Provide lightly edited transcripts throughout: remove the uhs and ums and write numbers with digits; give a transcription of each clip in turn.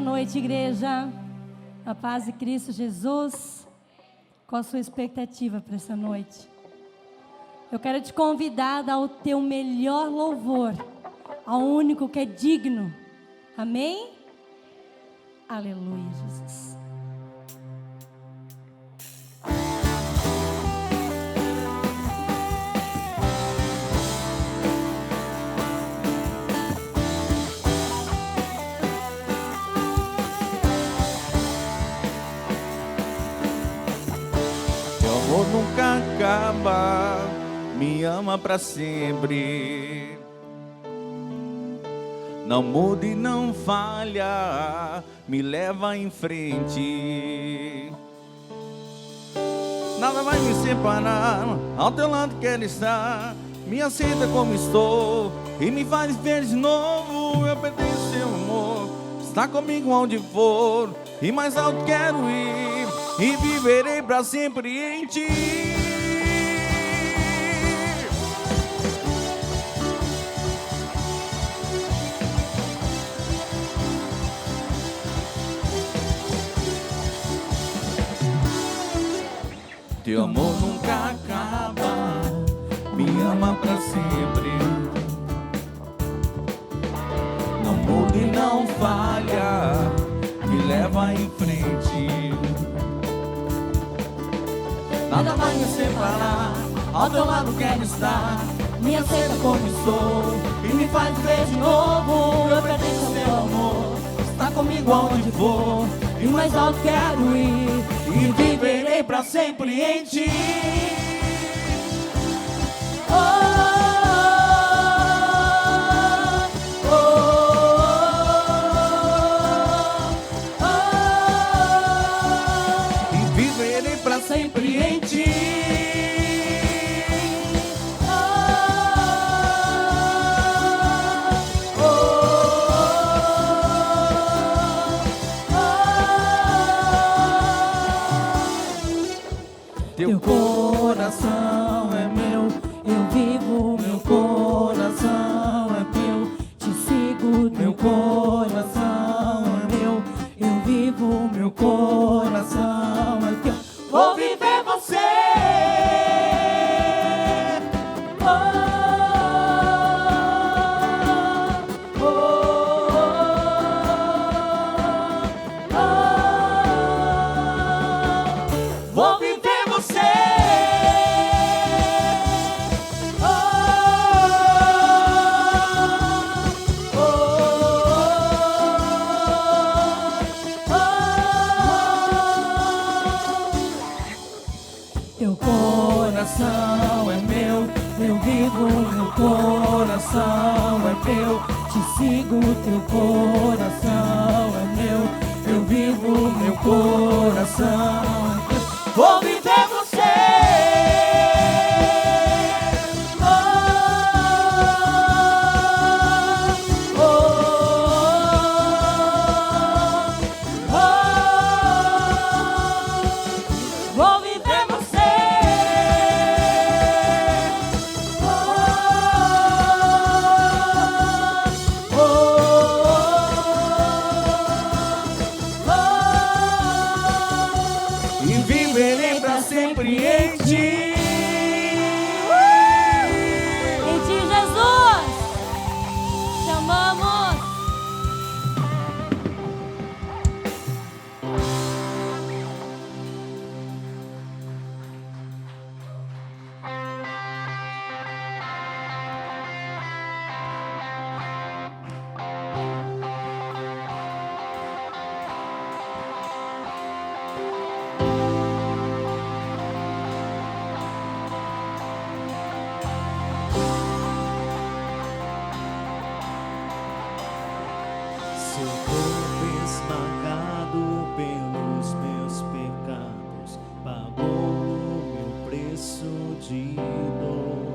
Boa noite, igreja. A paz de Cristo Jesus. Qual a sua expectativa para essa noite? Eu quero te convidar a dar o teu melhor louvor ao único que é digno. Amém? Aleluia, Jesus. Amor nunca acaba, me ama pra sempre. Não muda e não falha, me leva em frente. Nada vai me separar, ao teu lado quero estar. Me aceita como estou e me faz ver de novo. Eu pertenço ao seu amor, está comigo onde for. E mais alto quero ir, e viverei pra sempre em ti. Teu amor nunca acaba, me ama pra sempre. Não muda e não falha, me leva em frente. Nada vai me separar, ao teu lado quero estar. Me aceita como estou e me faz ver de novo. Eu pertenço ao teu amor, está comigo aonde for. E mais alto quero ir, e viverei pra sempre em ti. Sempre em ti. Teu coração é meu, eu vivo, meu coração é teu. Te sigo, teu coração é meu, eu vivo, meu coração é teu. Vou viver você. Vou viver você. Teu coração é meu, eu vivo, meu coração é teu. Te sigo, teu coração é meu, eu vivo, meu coração é teu. Vou viver você. Vou viver você. E viverei pra sempre em ti. Em ti, Jesus. Te amamos. Seu corpo esmagado pelos meus pecados pagou o meu preço de dor.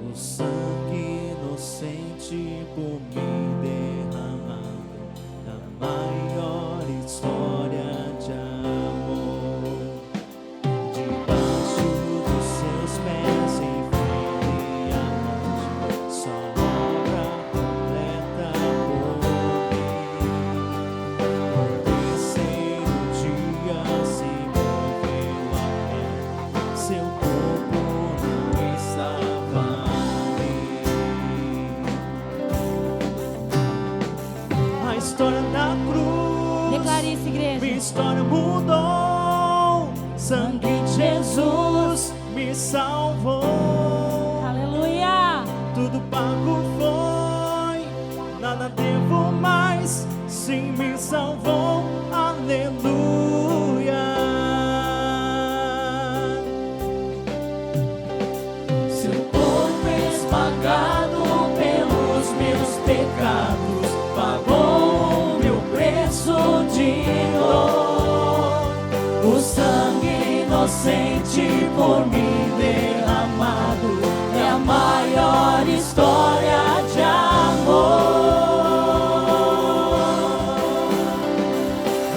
O sangue inocente por mim derramado na maior história de amor. Debaixo dos seus pés enfiei a morte, só obra completa por mim. minha história mudou. Sangue de Jesus me salvou. Aleluia. Tudo pago foi, nada devo mais. Sim, me salvou. Aleluia. Seu corpo esmagado pelos meus pecados pagou o meu preço de dor. O sangue inocente por mim derramado é a maior história de amor.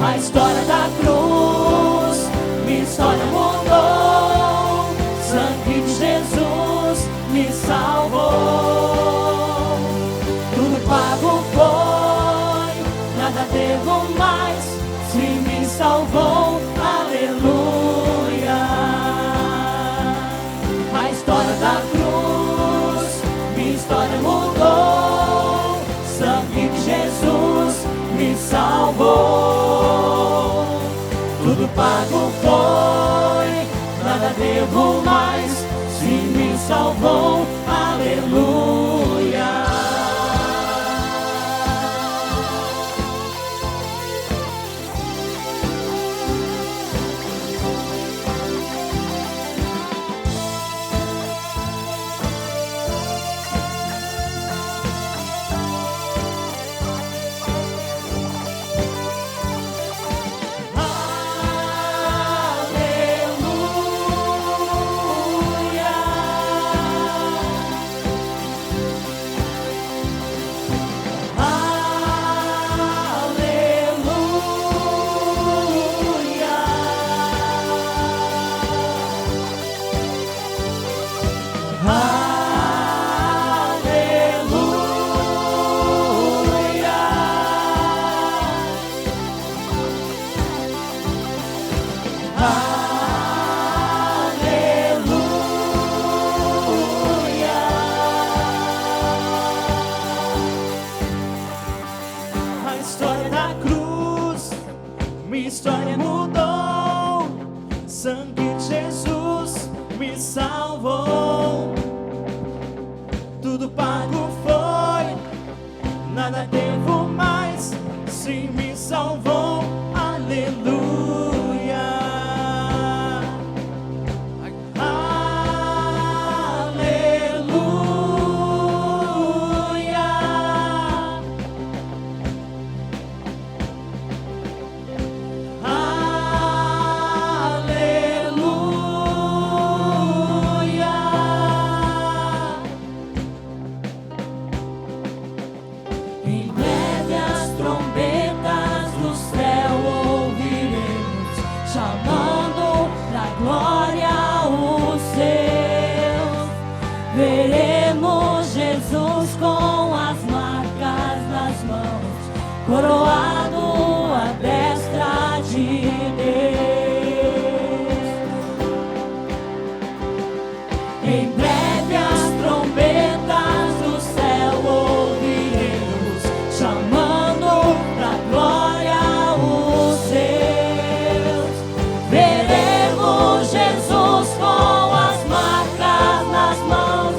A história da cruz, minha história mudou. Sangue de Jesus me salvou. Tudo pago foi, nada devo mais. Se me salvou, aleluia. A história da cruz, minha história mudou. Sangue de Jesus me salvou. Tudo pago foi, nada devo mais. Se me salvou, aleluia. A história da cruz, minha história mudou. Sangue de Jesus me salvou. Tudo pago foi, nada devo mais. Sim, me salvou, aleluia. Em breve as trombetas do céu ouviremos, chamando pra glória os seus. Veremos Jesus com as marcas nas mãos, coroado à destra de Deus. Em breve as trombetas do céu ouviremos, chamando pra glória os seus. Veremos Jesus com as marcas nas mãos,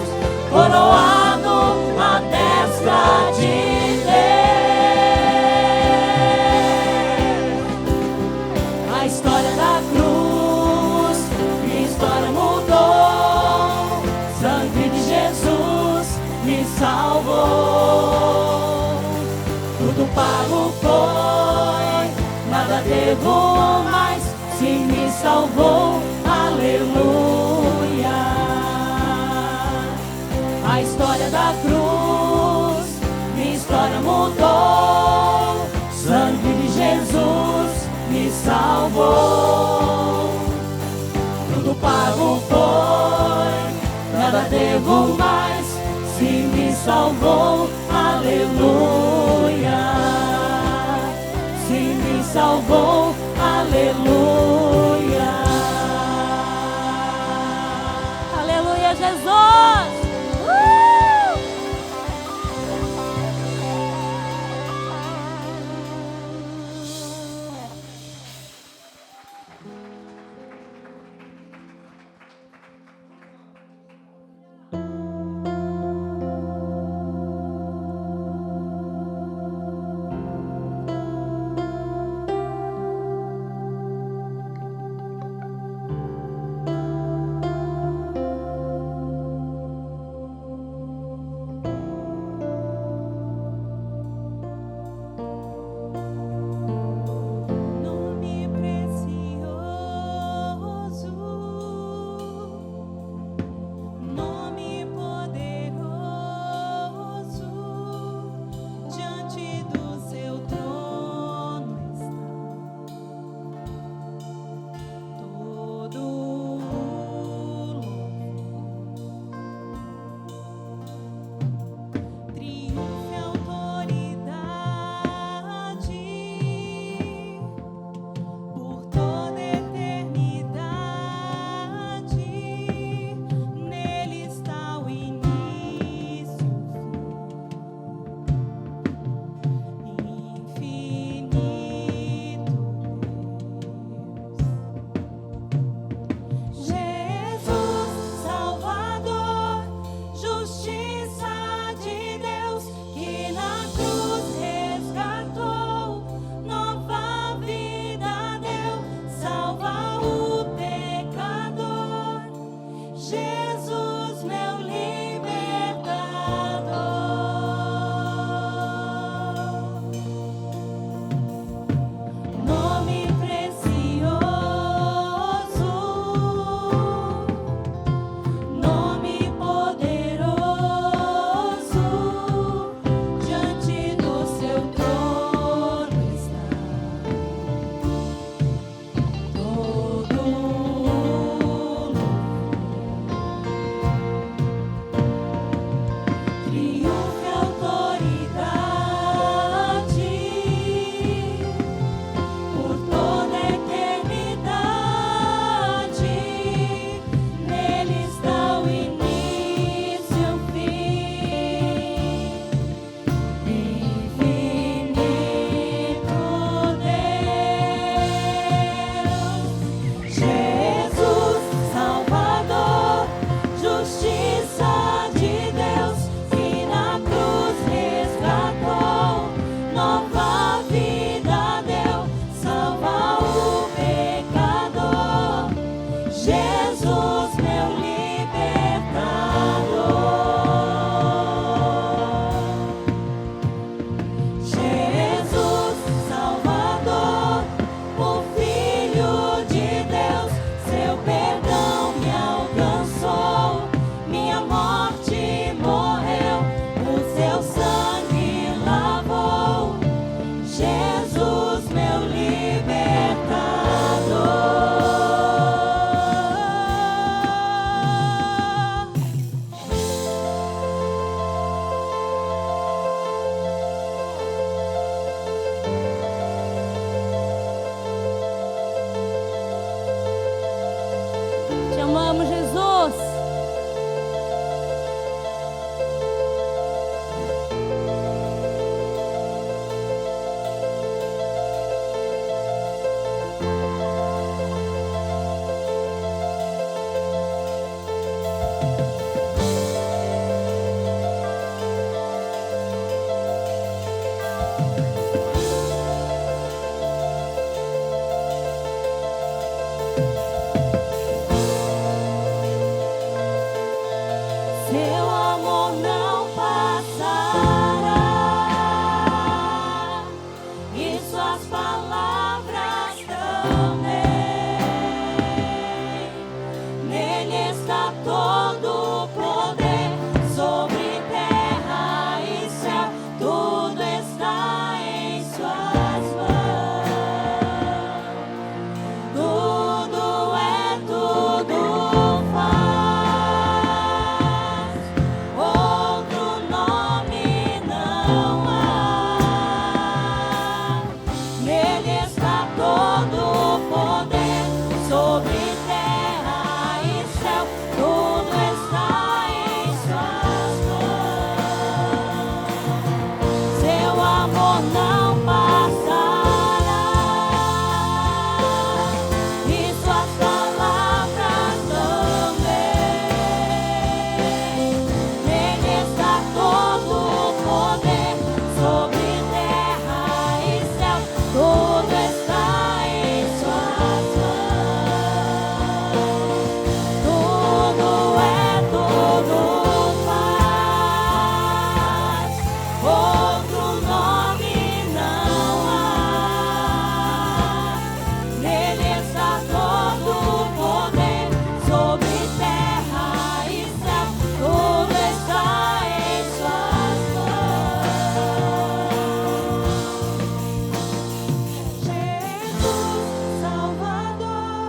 coroado à destra de Deus. A história da cruz, minha história mudou. Sangue de Jesus me salvou. Tudo pago foi, nada devo mais. Se me salvou, aleluia. A história da cruz, minha história mudou. Sangue de Jesus me salvou. Tudo pago foi, nada devo mais. Se me salvou, aleluia. Se me salvou, aleluia. Aleluia, Jesus. Seu amor não passará, e suas palavras também. Nele está todo o poder sobre terra e céu, tudo está em suas mãos. Tudo faz, outro nome não há. Nele está todo o poder sobre terra e céu, tudo está em suas mãos. Seu amor não passará, e suas palavras também. Nele está todo o poder sobre terra e céu, tudo está em suas mãos. Tudo faz, outro nome não há. Nele está todo o poder sobre terra e céu, tudo está em suas mãos. Jesus, Salvador,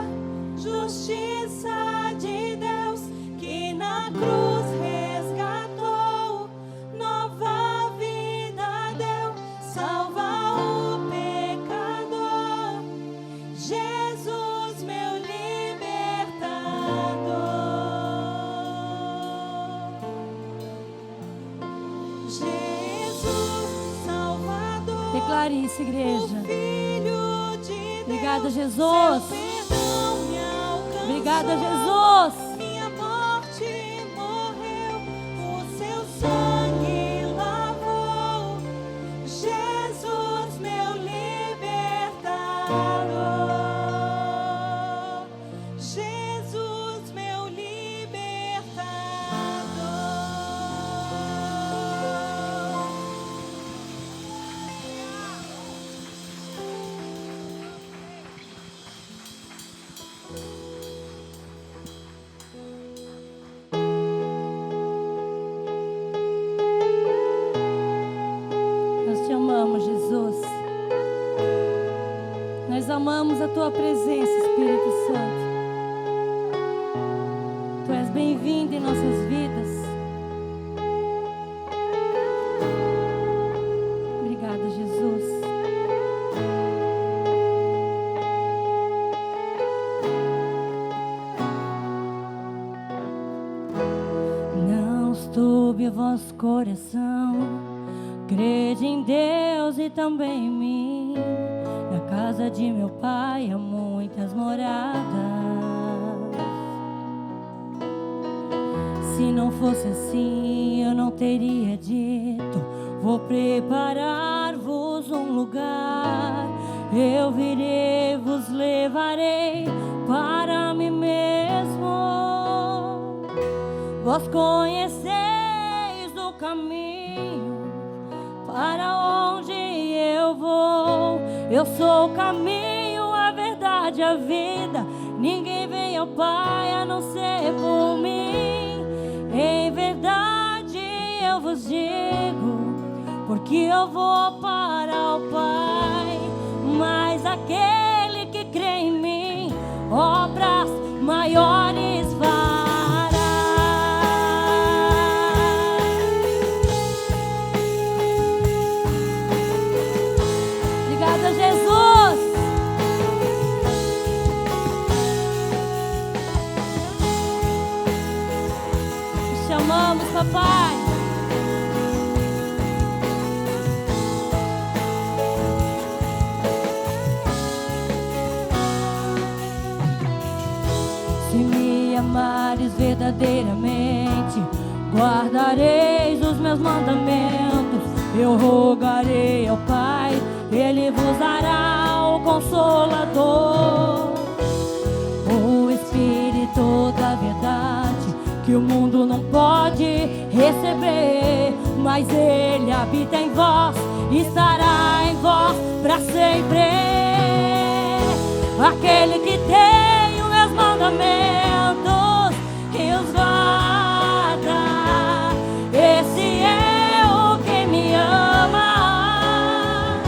justiça de Deus, que na cruz resgatou, nova vida deu, salva o pecador. Jesus, meu libertador. Jesus, Salvador, Declare isso, igreja. o Filho de Obrigada, Deus, Jesus. seu perdão me alcançou. Obrigada, Jesus. Minha morte morreu, o seu sangue lavou. Jesus, meu libertador. Jesus, meu libertador. Nós te amamos, Jesus. Nós amamos a tua presença, Espírito Santo. Tu és bem-vindo em nossas vidas. Obrigada, Jesus. Não estoube o vosso coração, crede em Deus e também em mim. Na casa de meu pai há muitas moradas. Se não fosse assim, eu não teria dito: vou preparar-vos um lugar. Eu virei, vos levarei para mim mesmo. Vós conheceis o caminho para onde eu vou. Eu sou o caminho, a verdade, a vida. Ninguém vem ao Pai a não ser por mim. Em verdade eu vos digo, porque eu vou para o Pai. Mas aquele que crê em mim, obras maiores fará. Obrigada, Jesus. Te chamamos, papai. Se me amares verdadeiramente, guardareis os meus mandamentos. Eu rogarei ao Pai, Ele vos dará o Consolador, o Espírito da verdade, que que o mundo não pode receber, mas Ele habita em vós, estará em vós para sempre. Aquele que tem os meus mandamentos e os guarda, esse é o que me ama.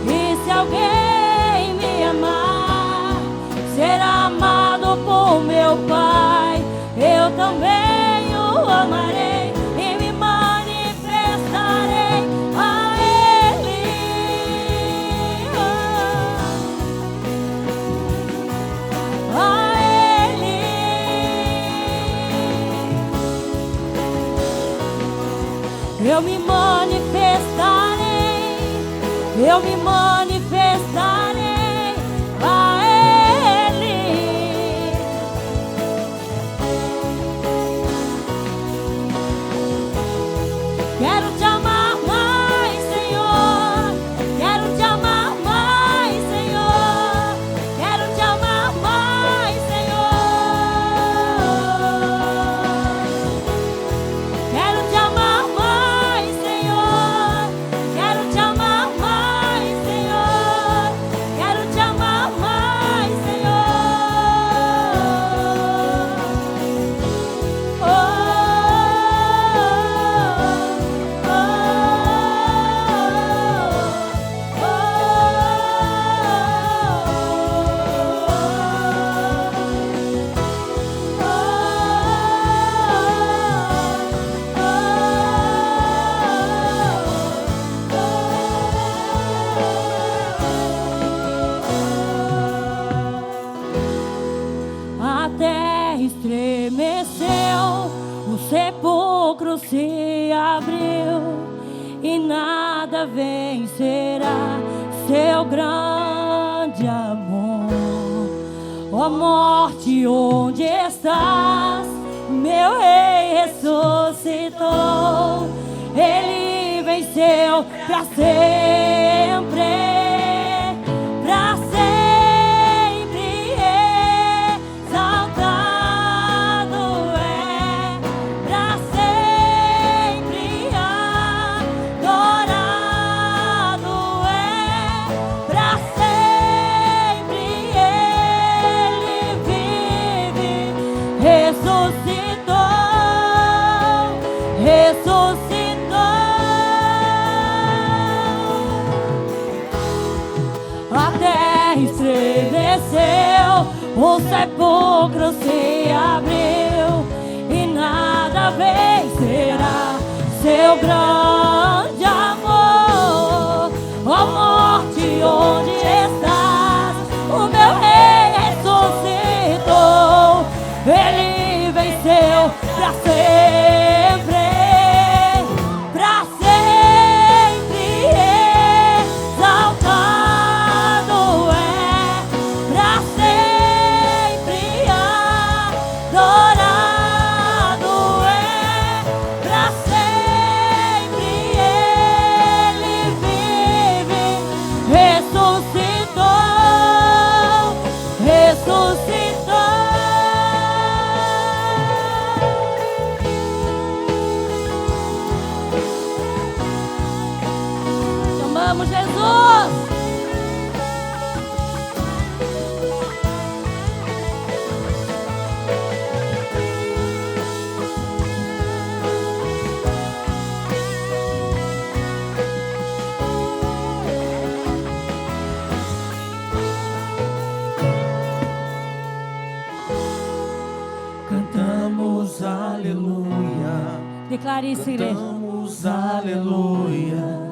E se alguém me amar, será amado por meu Pai. Eu também o amarei e me manifestarei a Ele. A Ele. Eu me manifestarei, eu me manifestarei a Ele. Quero te amar mais, Senhor. Quero te amar mais, Senhor. Quero te amar mais, Senhor. Quero te amar mais, Senhor. Quero te amar mais, Senhor. Quero te amar mais, Senhor. Oh, a terra estremeceu, o sepulcro se abriu, e nada vencerá seu grande amor. Ó morte, onde estás? Meu rei ressuscitou, ele venceu para sempre, para sempre exaltado é, para sempre adorado é, para sempre ele vive, ressuscitou, ressuscitou. A terra estremeceu, o sepulcro se abriu, e nada vencerá seu grande amor. Ó morte, onde estás? O meu rei ressuscitou, ele venceu para sempre, para sempre exaltado é, para sempre adorado é, para sempre ele vive, ressuscitou, ressuscitou. Chamamos Jesus. Cantamos aleluia, Declare isso, igreja. cantamos aleluia,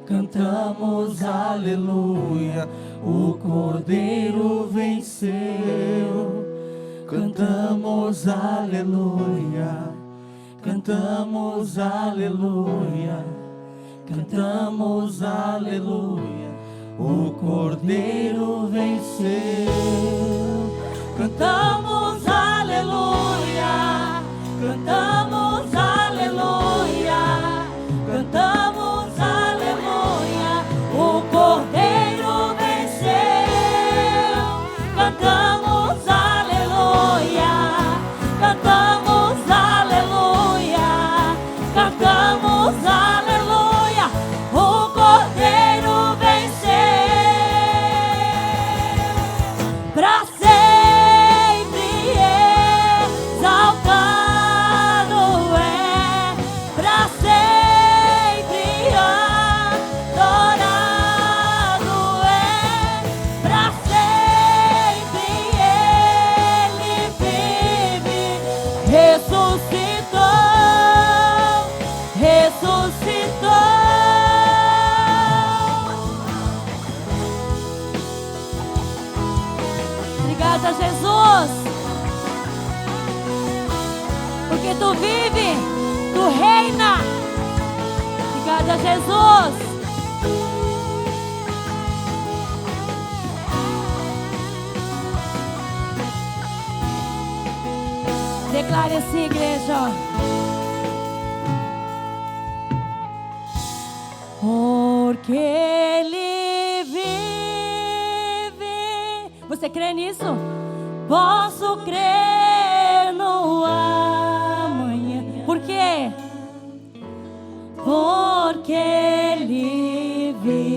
cantamos aleluia, o Cordeiro venceu. Cantamos aleluia, cantamos aleluia, cantamos aleluia, o Cordeiro venceu. Cantamos aleluia, cantamos aleluia, cantamos aleluia, o Cordeiro venceu. Cantamos aleluia, Jesus. Porque tu vive, tu reina. Obrigada, Jesus. Declare assim, igreja. Porque Ele vive. Você crê nisso? Posso crer no amanhã. Por quê? Porque Ele vive.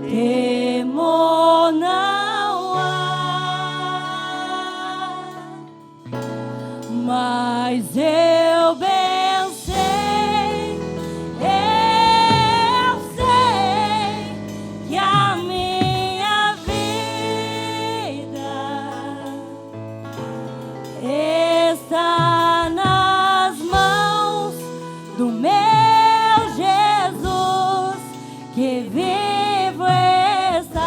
Temor não há, mas eu bem sei que a minha vida está nas mãos do meu Jesus, que vivo está.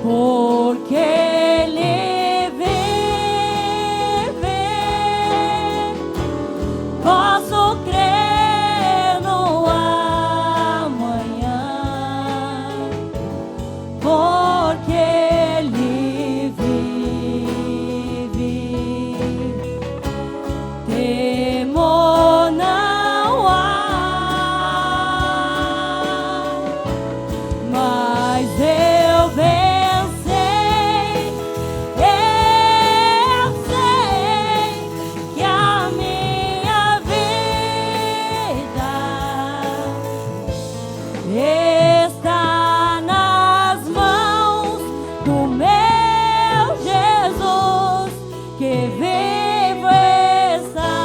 Porque Ele vive, posso crer no amanhã. Porque Ele vive, temor não há, mas eu bem sei que a minha vida está nas mãos do meu Jesus, que vivo está.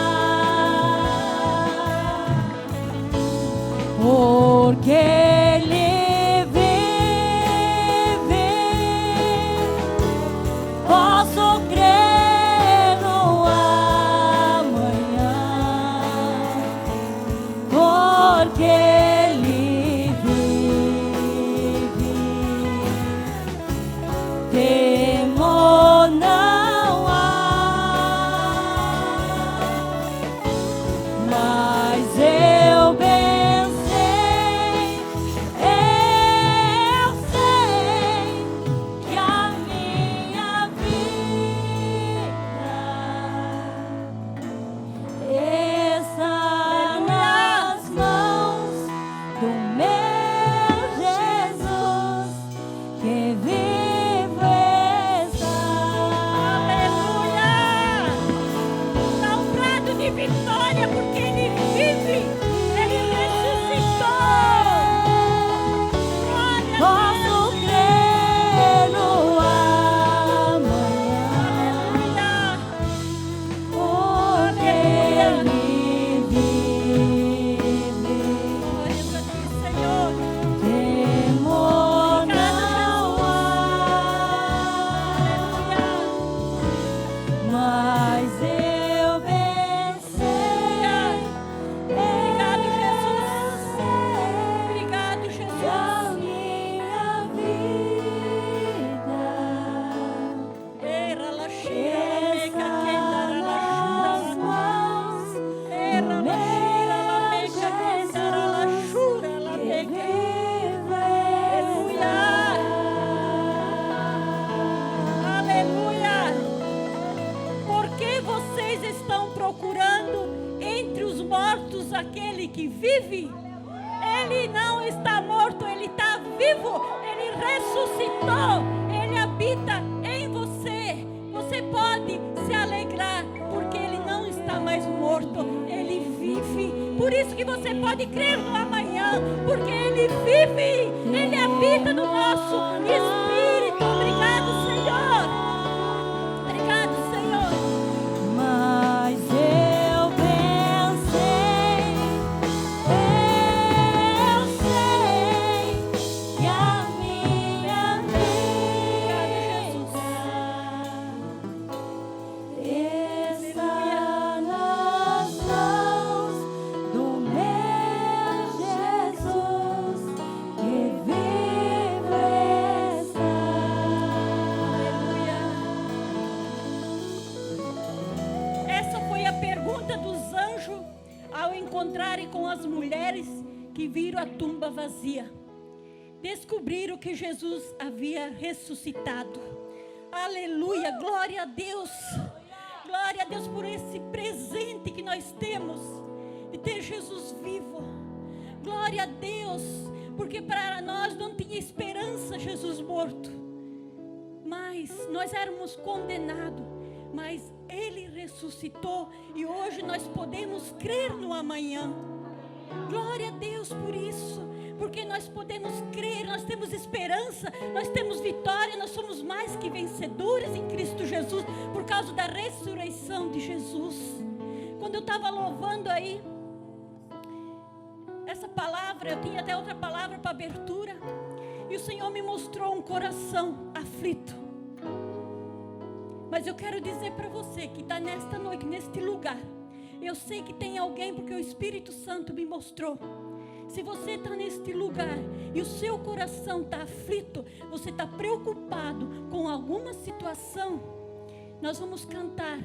Porque Ele vive, posso crer no amanhã. Porque Ele vive, temor não há, mas eu bem sei que a minha vida está nas mãos do meu Jesus, que vivo está. Aleluia! Dá um brado de vitória, porque Ele vive, Ele ressuscitou. Glória a Posso Deus. crer no amanhã. Aleluia! Porque Ele vive, Glórias a Ti, Senhor. temor não há, Aleluia! mas eu bem sei, Obrigado, Jesus. Obrigado, que a Jesus. minha vida Era la shira, la meca, está quendara, la nas shura. mãos Era la shira, la meca, quendara, la shura, la que meca. vive Aleluia! Por que vocês estão procurando entre os mortos aquele que vive? Ele não está morto, ele está vivo, ele ressuscitou, ele habita em você. Você pode se alegrar, porque ele não está mais morto, ele vive. Por isso que você pode crer no amanhã, porque ele vive, ele habita no nosso espírito. Obrigado, Senhor. Obrigado, Senhor. mas eu bem sei que a minha vida está nas mãos do meu Jesus, que viram a tumba vazia. Descobriram que Jesus havia ressuscitado. Aleluia, glória a Deus. Glória a Deus por esse presente que nós temos, de ter Jesus vivo. Glória a Deus, porque para nós não tinha esperança Jesus morto. Mas nós éramos condenados, mas Ele ressuscitou e hoje nós podemos crer no amanhã. Glória a Deus por isso, porque nós podemos crer, nós temos esperança, nós temos vitória, nós somos mais que vencedores em Cristo Jesus, por causa da ressurreição de Jesus. Quando eu estava louvando aí, essa palavra, eu tinha até outra palavra para abertura, e o Senhor me mostrou um coração aflito. Mas eu quero dizer para você que está nesta noite, neste lugar, eu sei que tem alguém, porque o Espírito Santo me mostrou. Se você está neste lugar e o seu coração está aflito, você está preocupado com alguma situação, nós vamos cantar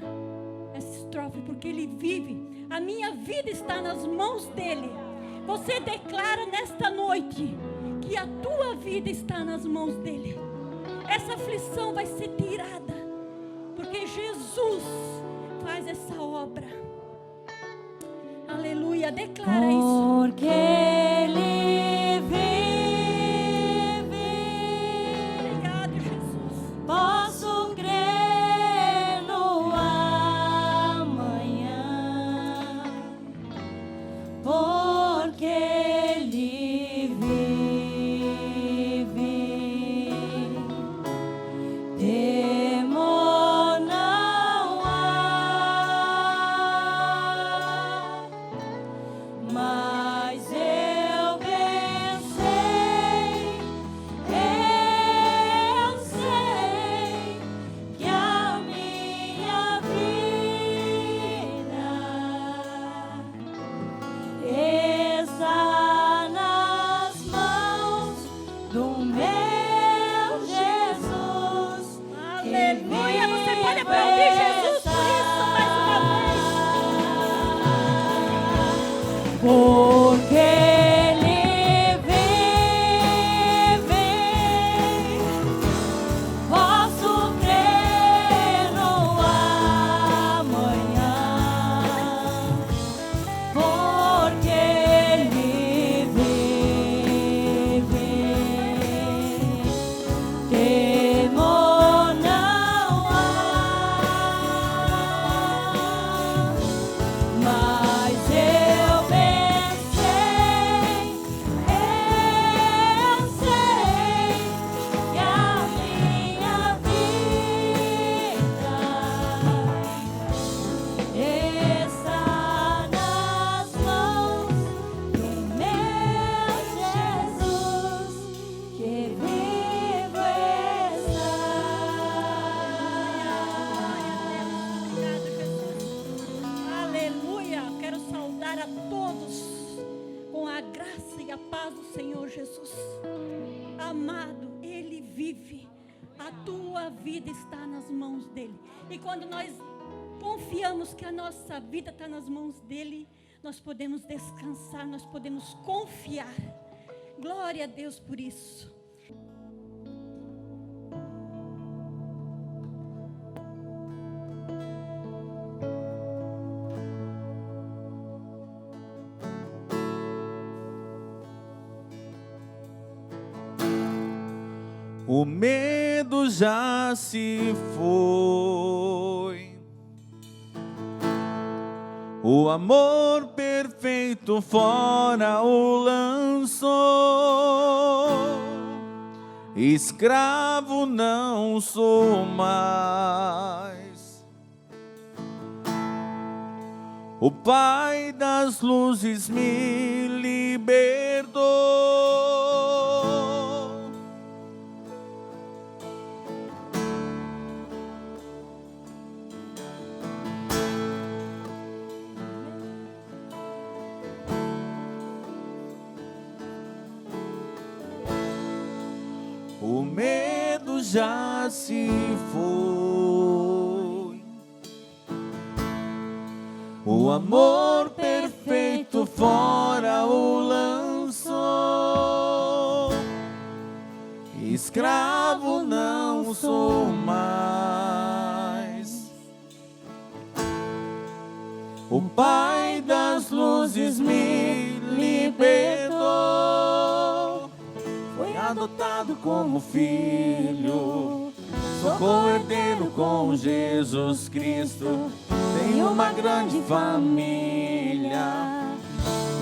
essa estrofe, porque Ele vive. A minha vida está nas mãos dEle. Você declara nesta noite que a tua vida está nas mãos dEle. Essa aflição vai ser tirada, porque Jesus faz essa obra. Aleluia, declara isso. Porque Ele vive, Obrigado, Jesus. posso crer no amanhã. Porque Ele vive, temor não há. Mas eu pensei, eu sei que a minha vida está nas mãos do meu Jesus. Aleluia, você pode aplaudir Jesus por isso mais uma vez. Porque Ele vive, posso crer no amanhã. Porque Ele vive, temor não há. Mas eu pensei, eu sei que a minha vida está nas mãos do meu Jesus, que vivo está. Obrigado, Jesus. Aleluia. Quero saudar a todos com a graça e a paz do Senhor Jesus. Amado, Ele vive. A tua vida está nas mãos dEle. E quando nós confiamos que a nossa vida está nas mãos dEle, nós podemos descansar, nós podemos confiar. Glória a Deus por isso. O medo já se foi, o amor perfeito fora o lançou. Escravo não sou mais, o Pai das luzes me libertou. O medo já se foi, o amor perfeito fora o lançou. escravo não sou mais. O Pai das luzes me libertou, foi adotado como filho, sou co-herdeiro com Jesus Cristo, tenho uma grande família,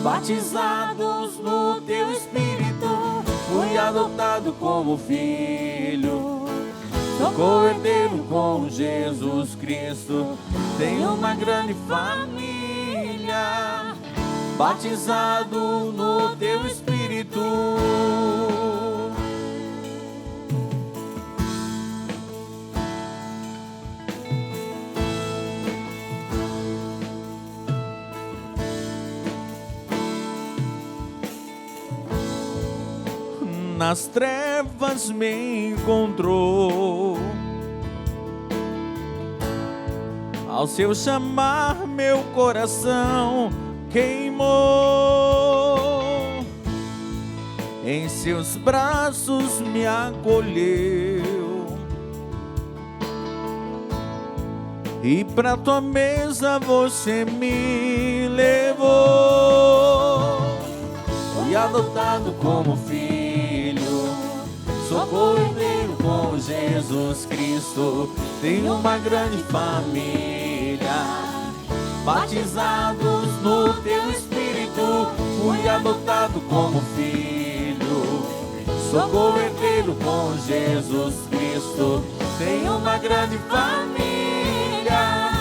batizados no teu Espírito, fui adotado como filho, sou co-herdeiro com Jesus Cristo, tenho uma grande família, batizado no teu Espírito. Nas trevas me encontrou, ao seu chamar meu coração queimou, em seus braços me acolheu, e pra tua mesa você me levou, fui adotado como filho, sou co-herdeiro com Jesus Cristo, tenho uma grande família, batizados no teu Espírito, fui adotado como filho, sou co-herdeiro com Jesus Cristo, tenho uma grande família,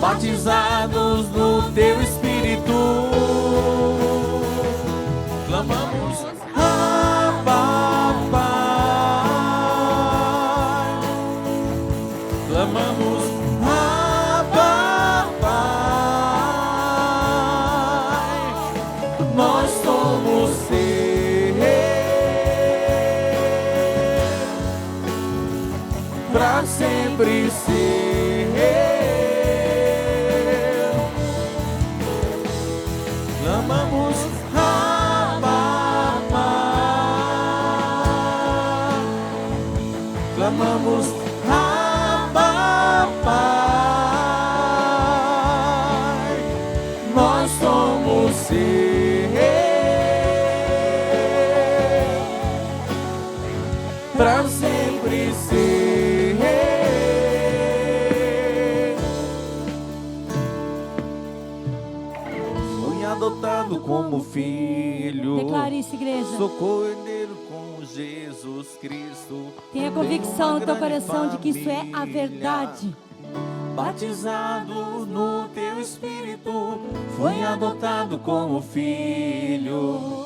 batizados no teu Espírito. Clamamos, Abba, Pai. Clamamos, Abba, Pai. Nós somos teus, pra sempre ser. Clamamos, clamamos, Abba, Pai, nós somos seus, pra sempre ser. Fui adotado como filho. Declare isso, igreja. Sou co-herdeiro com Jesus Cristo. Tenha convicção no teu coração de que isso é a verdade. Batizado no teu Espírito, fui adotado como filho,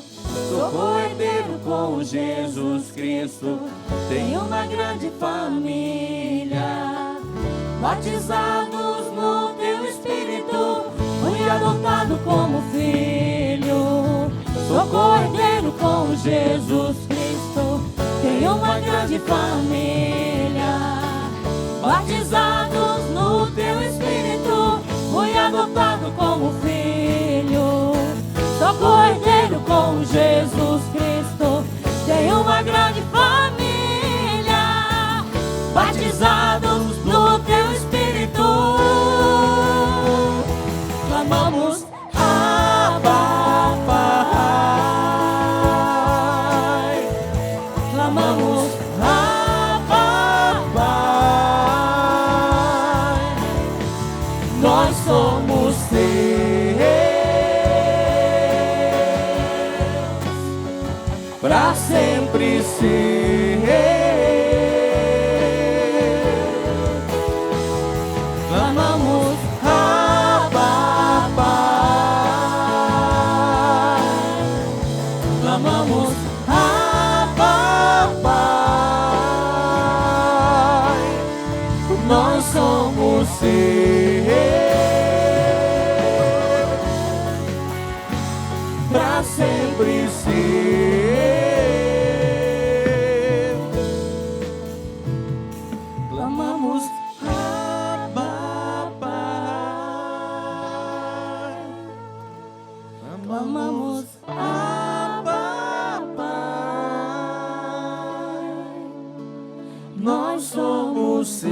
sou co-herdeiro com Jesus Cristo, tenho uma grande família, batizados no teu Espírito, fui adotado como filho, sou co-herdeiro com Jesus Cristo, tenho uma grande família, batizados no teu Espírito, fui adotado como filho, sou co-herdeiro com Jesus Cristo, tenho uma grande família, batizados no teu Espírito. Clamamos, Abba, Pai. Clamamos, Abba, Pai. Nós somos teus, pra sempre ser. Clamamos, Abba, Pai. Clamamos, Abba, Pai. Nós somos seus, pra sempre ser. Clamamos, Abba, Pai. Clamamos, Abba, Pai. nós somos seus,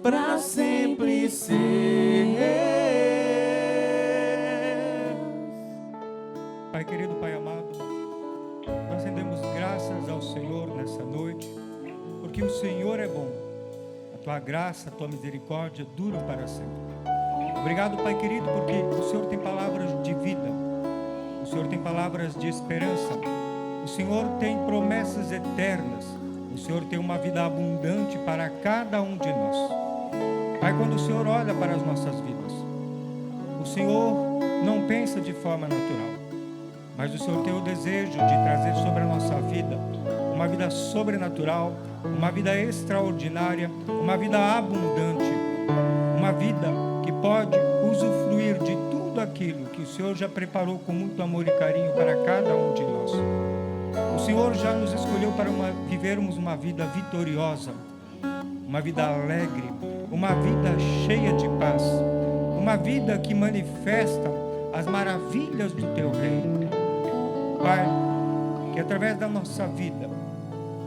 para sempre seus. Pai querido, Pai amado, nós rendemos graças ao Senhor nessa noite, porque o Senhor é bom, a Tua graça, a Tua misericórdia duram para sempre. Obrigado, Pai querido, porque o Senhor tem palavras de vida, o Senhor tem palavras de esperança, o Senhor tem promessas eternas, o Senhor tem uma vida abundante para cada um de nós. Pai, quando o Senhor olha para as nossas vidas, o Senhor não pensa de forma natural, mas o Senhor tem o desejo de trazer sobre a nossa vida uma vida sobrenatural, uma vida extraordinária, uma vida abundante, uma vida que pode usufruir de tudo aquilo que o Senhor já preparou com muito amor e carinho para cada um de nós. O Senhor já nos escolheu para vivermos uma vida vitoriosa, uma vida alegre, uma vida cheia de paz, uma vida que manifesta as maravilhas do Teu reino. Pai, que através da nossa vida,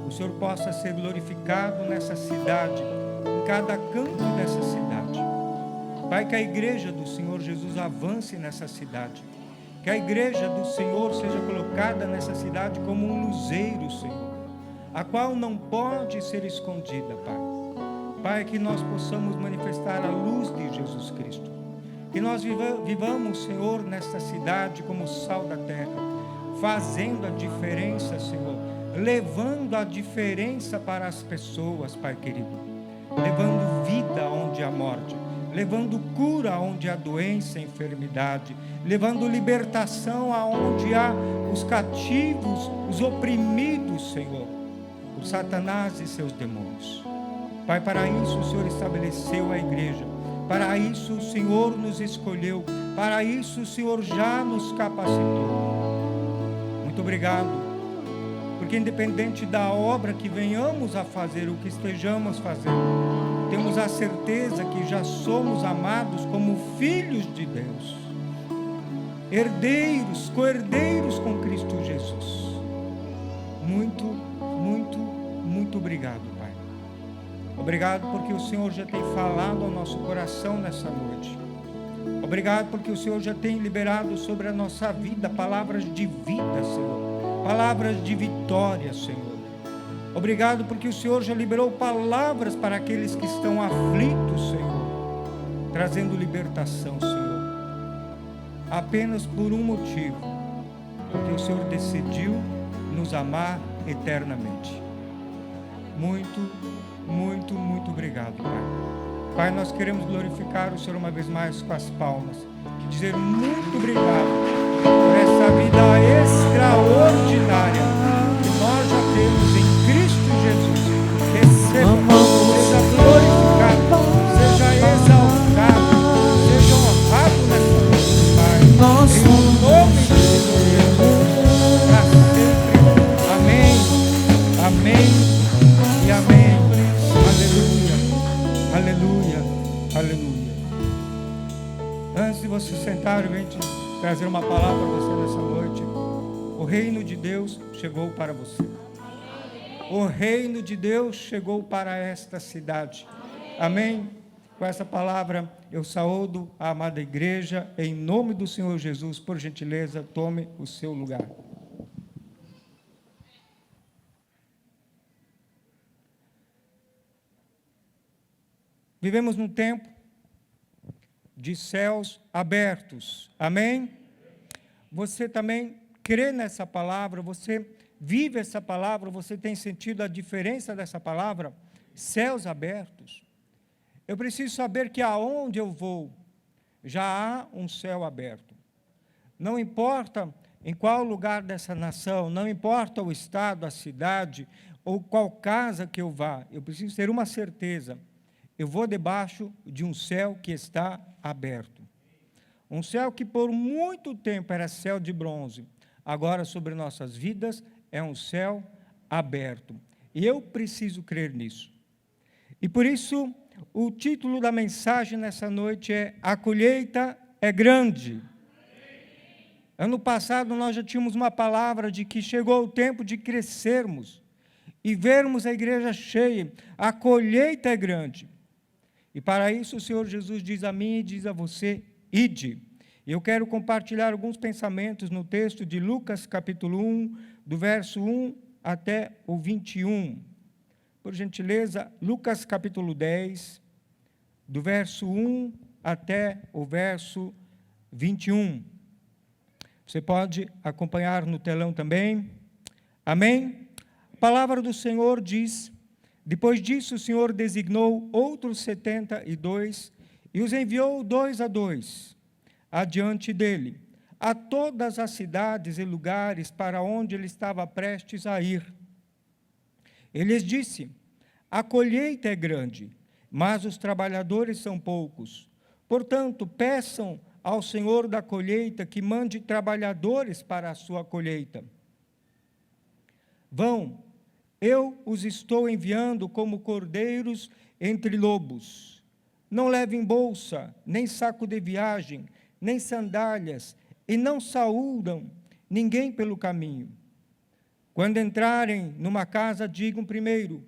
o Senhor possa ser glorificado nessa cidade, em cada canto dessa cidade. Pai, que a igreja do Senhor Jesus avance nessa cidade, que a igreja do Senhor seja colocada nessa cidade como um luzeiro, Senhor, a qual não pode ser escondida, Pai. Pai, que nós possamos manifestar a luz de Jesus Cristo, que nós vivamos, Senhor, nesta cidade como sal da terra, fazendo a diferença, Senhor, levando a diferença para as pessoas, Pai querido, levando vida onde há morte, levando cura onde há doença e enfermidade, levando libertação aonde há os cativos, os oprimidos, Senhor, por Satanás e seus demônios. Pai, para isso o Senhor estabeleceu a igreja, para isso o Senhor nos escolheu, para isso o Senhor já nos capacitou. Muito obrigado, porque independente da obra que venhamos a fazer, o que estejamos fazendo, temos a certeza que já somos amados como filhos de Deus, herdeiros, co-herdeiros com Cristo Jesus. Muito, muito, muito obrigado, Pai. Obrigado porque o Senhor já tem falado ao nosso coração nessa noite. Obrigado porque o Senhor já tem liberado sobre a nossa vida palavras de vida, Senhor, palavras de vitória, Senhor. Obrigado porque o Senhor já liberou palavras para aqueles que estão aflitos, Senhor, trazendo libertação, Senhor, apenas por um motivo, porque o Senhor decidiu nos amar eternamente. Muito, muito, muito obrigado, Pai. Pai, nós queremos glorificar o Senhor uma vez mais com as palmas, e dizer muito obrigado por essa vida extraordinária que nós já temos em Cristo Jesus. Receba, seja glorificado, seja exaltado, seja honrado nessa noite, Pai. Em nome de Jesus, para sempre. Amém, amém e amém. Aleluia, aleluia. Antes de você sentar, eu venho te trazer uma palavra para você nessa noite. O reino de Deus chegou para você. O reino de Deus chegou para esta cidade. Amém? Com essa palavra, eu saúdo a amada igreja, em nome do Senhor Jesus. Por gentileza, tome o seu lugar. Vivemos num tempo de céus abertos. Amém? Você também crê nessa palavra, você vive essa palavra, você tem sentido a diferença dessa palavra? Céus abertos. Eu preciso saber que aonde eu vou, já há um céu aberto. Não importa em qual lugar dessa nação, não importa o estado, a cidade, ou qual casa que eu vá, eu preciso ter uma certeza. Eu vou debaixo de um céu que está aberto. Um céu que por muito tempo era céu de bronze, agora sobre nossas vidas é um céu aberto. E eu preciso crer nisso. E por isso, o título da mensagem nessa noite é: A colheita é grande. Ano passado nós já tínhamos uma palavra de que chegou o tempo de crescermos e vermos a igreja cheia, a colheita é grande. E para isso o Senhor Jesus diz a mim e diz a você, ide. E eu quero compartilhar alguns pensamentos no texto de Lucas capítulo 1, do verso 1 até o 21. Por gentileza, Lucas capítulo 10, do verso 1 até o verso 21. Você pode acompanhar no telão também. Amém? A palavra do Senhor diz, depois disso o Senhor designou outros 72 e os enviou 2 a 2, adiante dele, a todas as cidades e lugares para onde ele estava prestes a ir. Ele lhes disse, a colheita é grande, mas os trabalhadores são poucos. Portanto, peçam ao Senhor da colheita que mande trabalhadores para a sua colheita. Vão, eu os estou enviando como cordeiros entre lobos. Não levem bolsa, nem saco de viagem, nem sandálias, e não saúdam ninguém pelo caminho. Quando entrarem numa casa, digam primeiro,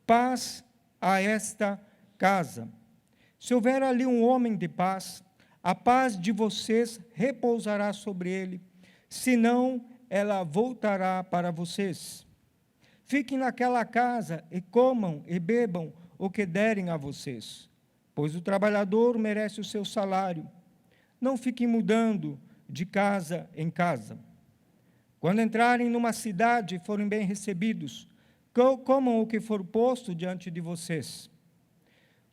paz a esta casa. Se houver ali um homem de paz, a paz de vocês repousará sobre ele, senão ela voltará para vocês. Fiquem naquela casa e comam e bebam o que derem a vocês, pois o trabalhador merece o seu salário. Não fiquem mudando de casa em casa. Quando entrarem numa cidade e forem bem recebidos, comam o que for posto diante de vocês.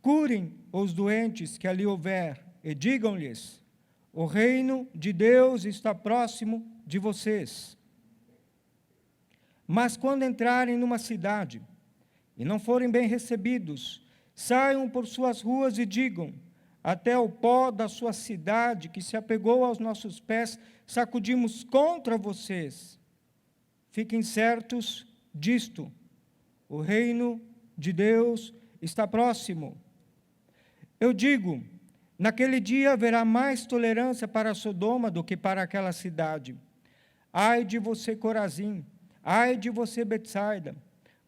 Curem os doentes que ali houver, e digam-lhes, o reino de Deus está próximo de vocês. Mas quando entrarem numa cidade e não forem bem recebidos, saiam por suas ruas e digam, até o pó da sua cidade que se apegou aos nossos pés, sacudimos contra vocês. Fiquem certos disto, o reino de Deus está próximo. Eu digo, naquele dia haverá mais tolerância para Sodoma do que para aquela cidade. Ai de você, Corazim, ai de você, Betsaida,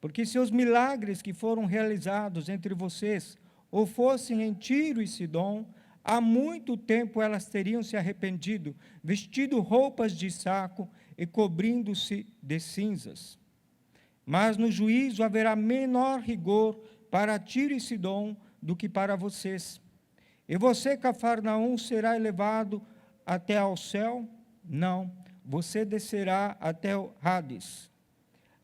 porque se os milagres que foram realizados entre vocês ou fossem em Tiro e Sidom, há muito tempo elas teriam se arrependido, vestido roupas de saco e cobrindo-se de cinzas. Mas no juízo haverá menor rigor para Tiro e Sidom do que para vocês. E você, Cafarnaum, será elevado até ao céu? Não, você descerá até o Hades.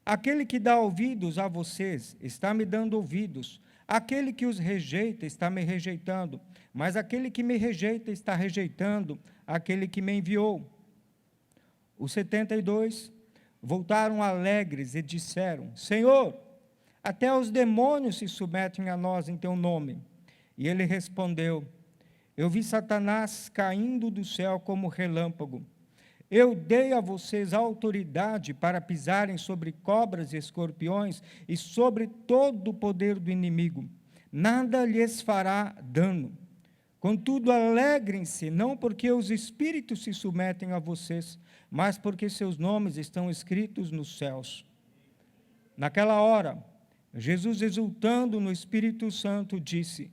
Aquele que dá ouvidos a vocês está me dando ouvidos. Aquele que os rejeita está me rejeitando. Mas aquele que me rejeita está rejeitando aquele que me enviou. Os 72 voltaram alegres e disseram, Senhor, até os demônios se submetem a nós em teu nome. E ele respondeu, eu vi Satanás caindo do céu como relâmpago. Eu dei a vocês autoridade para pisarem sobre cobras e escorpiões e sobre todo o poder do inimigo. Nada lhes fará dano. Contudo, alegrem-se, não porque os espíritos se submetem a vocês, mas porque seus nomes estão escritos nos céus. Naquela hora, Jesus, exultando no Espírito Santo, disse,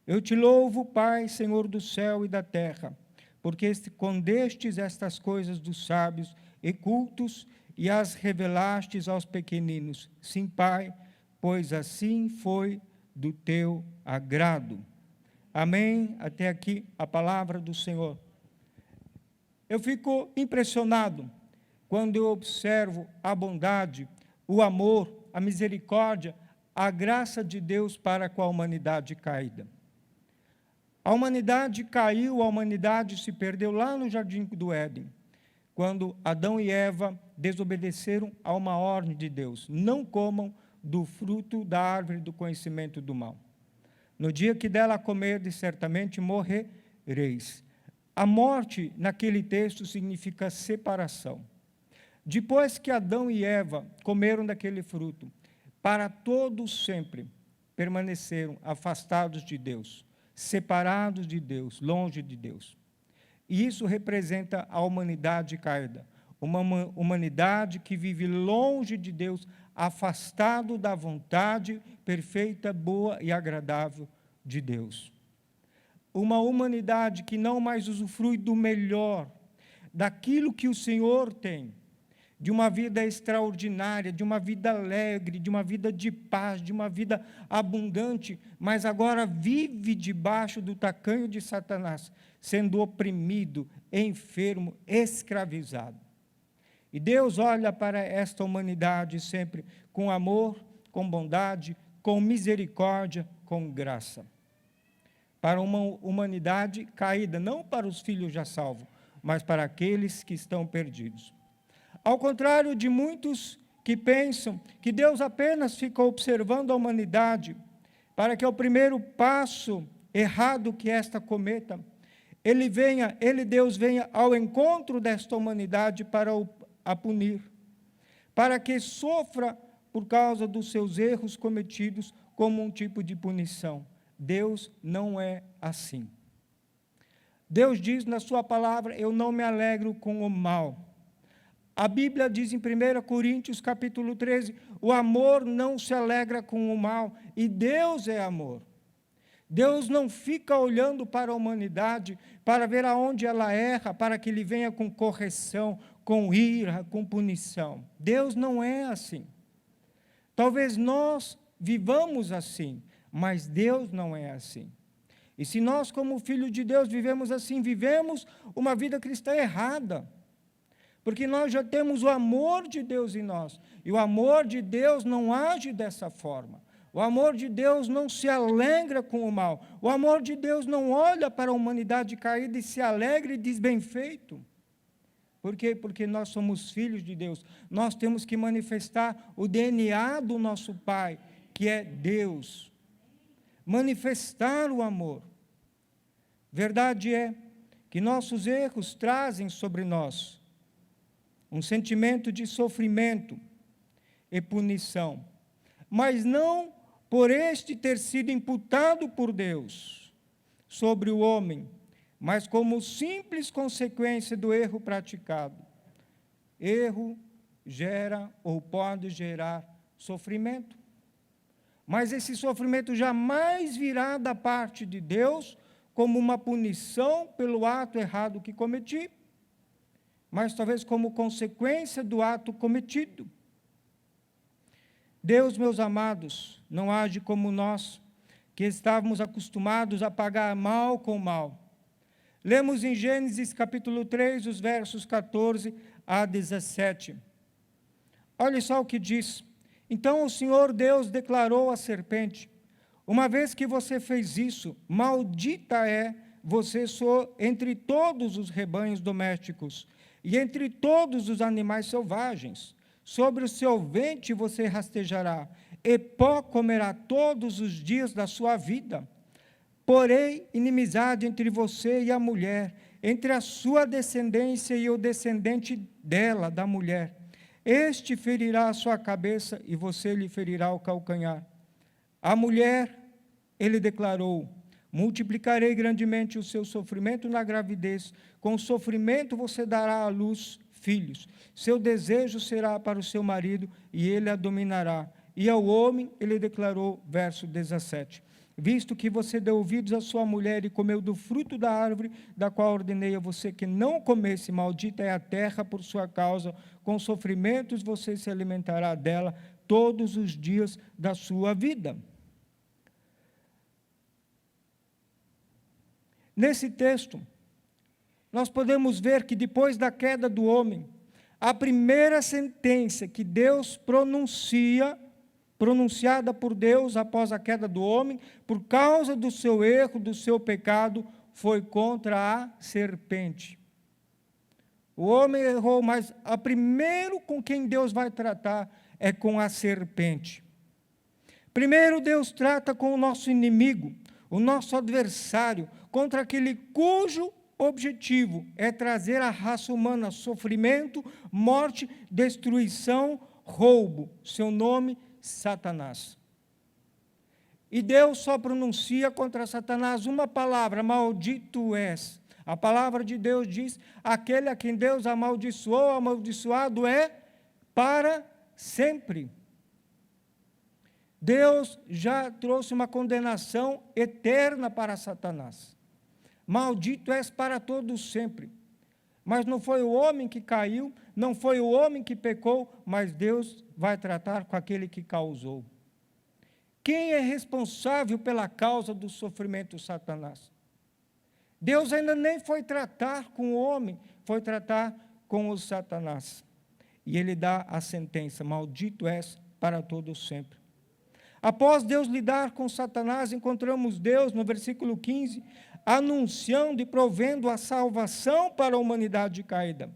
eu te louvo, Pai, Senhor do céu e da terra, porque escondestes estas coisas dos sábios e cultos e as revelastes aos pequeninos. Sim, Pai, pois assim foi do teu agrado. Amém? Até aqui a palavra do Senhor. Eu fico impressionado quando eu observo a bondade, o amor, a misericórdia, a graça de Deus para com a humanidade caída. A humanidade caiu, a humanidade se perdeu lá no Jardim do Éden, quando Adão e Eva desobedeceram a uma ordem de Deus, não comam do fruto da árvore do conhecimento do mal. No dia que dela comerdes, certamente morrereis. A morte, naquele texto, significa separação. Depois que Adão e Eva comeram daquele fruto, para todos sempre permaneceram afastados de Deus, separados de Deus, longe de Deus. E isso representa a humanidade caída. Uma humanidade que vive longe de Deus, afastado da vontade perfeita, boa e agradável de Deus. Uma humanidade que não mais usufrui do melhor, daquilo que o Senhor tem, de uma vida extraordinária, de uma vida alegre, de uma vida de paz, de uma vida abundante, mas agora vive debaixo do tacanho de Satanás, sendo oprimido, enfermo, escravizado. E Deus olha para esta humanidade sempre com amor, com bondade, com misericórdia, com graça. Para uma humanidade caída, não para os filhos já salvos, mas para aqueles que estão perdidos. Ao contrário de muitos que pensam que Deus apenas fica observando a humanidade para que ao primeiro passo errado que esta cometa, Deus venha ao encontro desta humanidade para a punir, para que sofra por causa dos seus erros cometidos como um tipo de punição. Deus não é assim. Deus diz na sua palavra: eu não me alegro com o mal. A Bíblia diz em 1 Coríntios capítulo 13, o amor não se alegra com o mal, e Deus é amor. Deus não fica olhando para a humanidade para ver aonde ela erra, para que Ele venha com correção, com ira, com punição. Deus não é assim. Talvez nós vivamos assim, mas Deus não é assim. E se nós, como filhos de Deus, vivemos assim, vivemos uma vida cristã errada. Porque nós já temos o amor de Deus em nós. E o amor de Deus não age dessa forma. O amor de Deus não se alegra com o mal. O amor de Deus não olha para a humanidade caída e se alegra e diz bem feito. Por quê? Porque nós somos filhos de Deus. Nós temos que manifestar o DNA do nosso Pai, que é Deus. Manifestar o amor. Verdade é que nossos erros trazem sobre nós um sentimento de sofrimento e punição, mas não por este ter sido imputado por Deus sobre o homem, mas como simples consequência do erro praticado. Erro gera ou pode gerar sofrimento, mas esse sofrimento jamais virá da parte de Deus como uma punição pelo ato errado que cometi, mas talvez como consequência do ato cometido. Deus, meus amados, não age como nós, que estávamos acostumados a pagar mal com mal. Lemos em Gênesis capítulo 3, os versos 14 a 17. Olha só o que diz. Então o Senhor Deus declarou à serpente: uma vez que você fez isso, maldita é você entre todos os rebanhos domésticos, e entre todos os animais selvagens. Sobre o seu ventre você rastejará, e pó comerá todos os dias da sua vida. Porém, inimizade entre você e a mulher, entre a sua descendência e o descendente dela, da mulher. Este ferirá a sua cabeça, e você lhe ferirá o calcanhar. A mulher, ele declarou: multiplicarei grandemente o seu sofrimento na gravidez, com o sofrimento você dará à luz filhos. Seu desejo será para o seu marido, e ele a dominará. E ao homem, ele declarou, verso 17, visto que você deu ouvidos à sua mulher e comeu do fruto da árvore, da qual ordenei a você que não comesse, maldita é a terra por sua causa, com sofrimentos você se alimentará dela todos os dias da sua vida. Nesse texto, nós podemos ver que depois da queda do homem, a primeira sentença que Deus pronunciada por Deus após a queda do homem, por causa do seu erro, do seu pecado, foi contra a serpente. O homem errou, mas a primeiro com quem Deus vai tratar é com a serpente. Primeiro Deus trata com o nosso inimigo, o nosso adversário, contra aquele cujo objetivo é trazer à raça humana sofrimento, morte, destruição, roubo. Seu nome, Satanás. E Deus só pronuncia contra Satanás uma palavra: maldito és. A palavra de Deus diz: aquele a quem Deus amaldiçoou, amaldiçoado é para sempre. Deus já trouxe uma condenação eterna para Satanás. Maldito és para todos sempre. Mas não foi o homem que caiu, não foi o homem que pecou, mas Deus vai tratar com aquele que causou. Quem é responsável pela causa do sofrimento? Satanás. Deus ainda nem foi tratar com o homem, foi tratar com o Satanás. E ele dá a sentença: maldito és para todos sempre. Após Deus lidar com Satanás, encontramos Deus, no versículo 15, anunciando e provendo a salvação para a humanidade caída.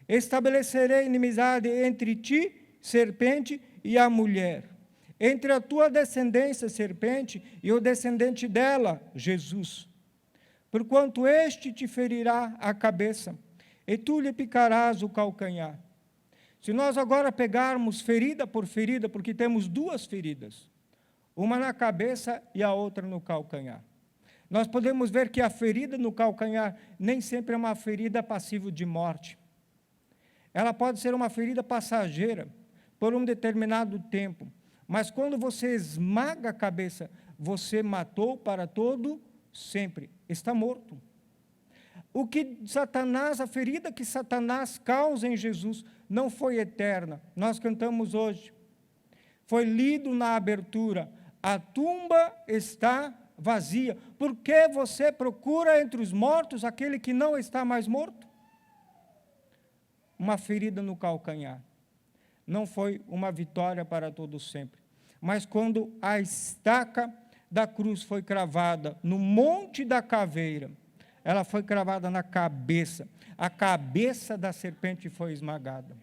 Estabelecerei inimizade entre ti, serpente, e a mulher, entre a tua descendência, serpente, e o descendente dela, Jesus. Porquanto este te ferirá a cabeça, e tu lhe picarás o calcanhar. Se nós agora pegarmos ferida por ferida, porque temos duas feridas, uma na cabeça e a outra no calcanhar, nós podemos ver que a ferida no calcanhar nem sempre é uma ferida passível de morte. Ela pode ser uma ferida passageira, por um determinado tempo, mas quando você esmaga a cabeça, você matou para todo sempre, está morto. O que Satanás, a ferida que Satanás causa em Jesus, não foi eterna. Nós cantamos hoje, foi lido na abertura: a tumba está vazia. Por que você procura entre os mortos aquele que não está mais morto? Uma ferida no calcanhar. Não foi uma vitória para todos sempre. Mas quando a estaca da cruz foi cravada no Monte da Caveira, ela foi cravada na cabeça. A cabeça da serpente foi esmagada.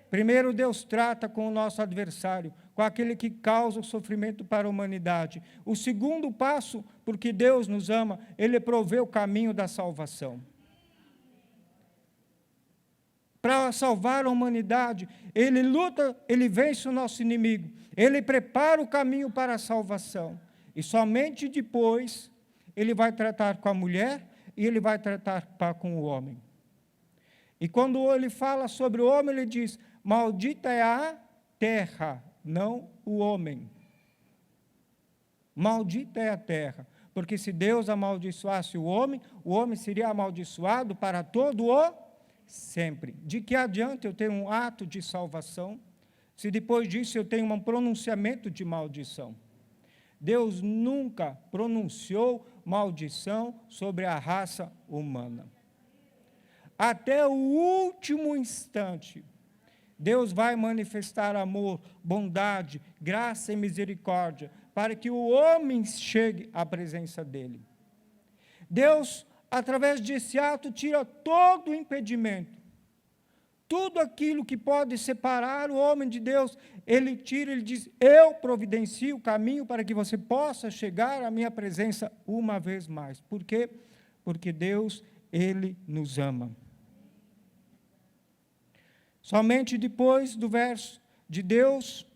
Primeiro, Deus trata com o nosso adversário, com aquele que causa o sofrimento para a humanidade. O segundo passo, porque Deus nos ama, Ele provê o caminho da salvação. Para salvar a humanidade, Ele luta, Ele vence o nosso inimigo, Ele prepara o caminho para a salvação. E somente depois, Ele vai tratar com a mulher e Ele vai tratar com o homem. E quando Ele fala sobre o homem, Ele diz: maldita é a terra, não o homem. Maldita é a terra, porque se Deus amaldiçoasse o homem seria amaldiçoado para todo o sempre. De que adianta eu ter um ato de salvação, se depois disso eu tenho um pronunciamento de maldição? Deus nunca pronunciou maldição sobre a raça humana. Até o último instante, Deus vai manifestar amor, bondade, graça e misericórdia, para que o homem chegue à presença dele. Deus, através desse ato, tira todo o impedimento. Tudo aquilo que pode separar o homem de Deus, Ele tira, Ele diz: eu providencio o caminho para que você possa chegar à minha presença uma vez mais. Por quê? Porque Deus, Ele nos ama. Somente depois do verso de Deus,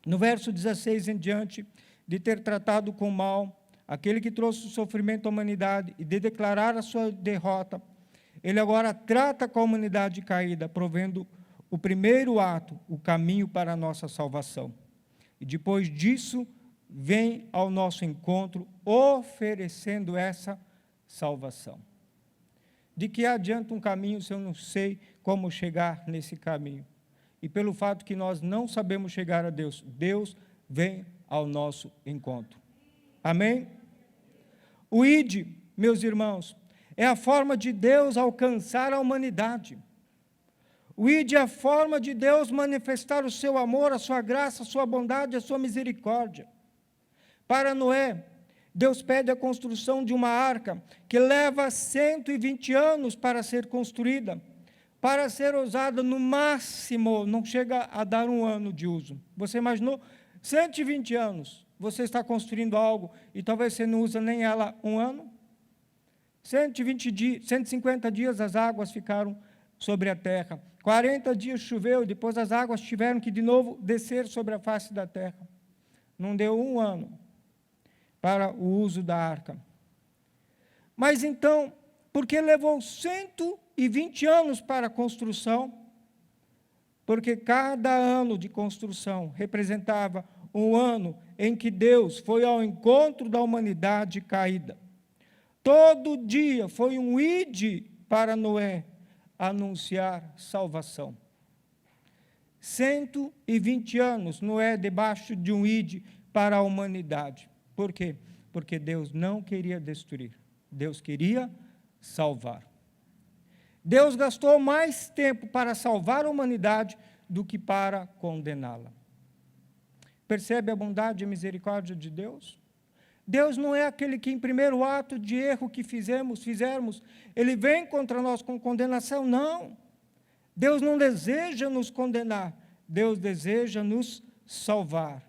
no verso 16 em diante, de ter tratado com mal aquele que trouxe o sofrimento à humanidade e de declarar a sua derrota, Ele agora trata com a humanidade caída, provendo o primeiro ato, o caminho para a nossa salvação. E depois disso, vem ao nosso encontro, oferecendo essa salvação. De que adianta um caminho se eu não sei como chegar nesse caminho? E pelo fato que nós não sabemos chegar a Deus, Deus vem ao nosso encontro. Amém? O ID, meus irmãos, é a forma de Deus alcançar a humanidade. O ID é a forma de Deus manifestar o seu amor, a sua graça, a sua bondade, a sua misericórdia. Para Noé, Deus pede a construção de uma arca que leva 120 anos para ser construída, para ser usada no máximo, não chega a dar um ano de uso. Você imaginou? 120 anos, você está construindo algo e talvez você não usa nem ela um ano? 150 dias as águas ficaram sobre a terra. 40 dias choveu, depois as águas tiveram que de novo descer sobre a face da terra. Não deu um ano para o uso da arca. Mas então, Porque levou 120 anos para a construção, porque cada ano de construção representava um ano em que Deus foi ao encontro da humanidade caída. Todo dia foi um ide para Noé anunciar salvação. 120 anos Noé debaixo de um ide para a humanidade. Por quê? Porque Deus não queria destruir, Deus queria salvar. Deus gastou mais tempo para salvar a humanidade do que para condená-la. Percebe a bondade e a misericórdia de Deus? Deus não é aquele que, em primeiro ato de erro que fizermos, Ele vem contra nós com condenação, não. Deus não deseja nos condenar, Deus deseja nos salvar.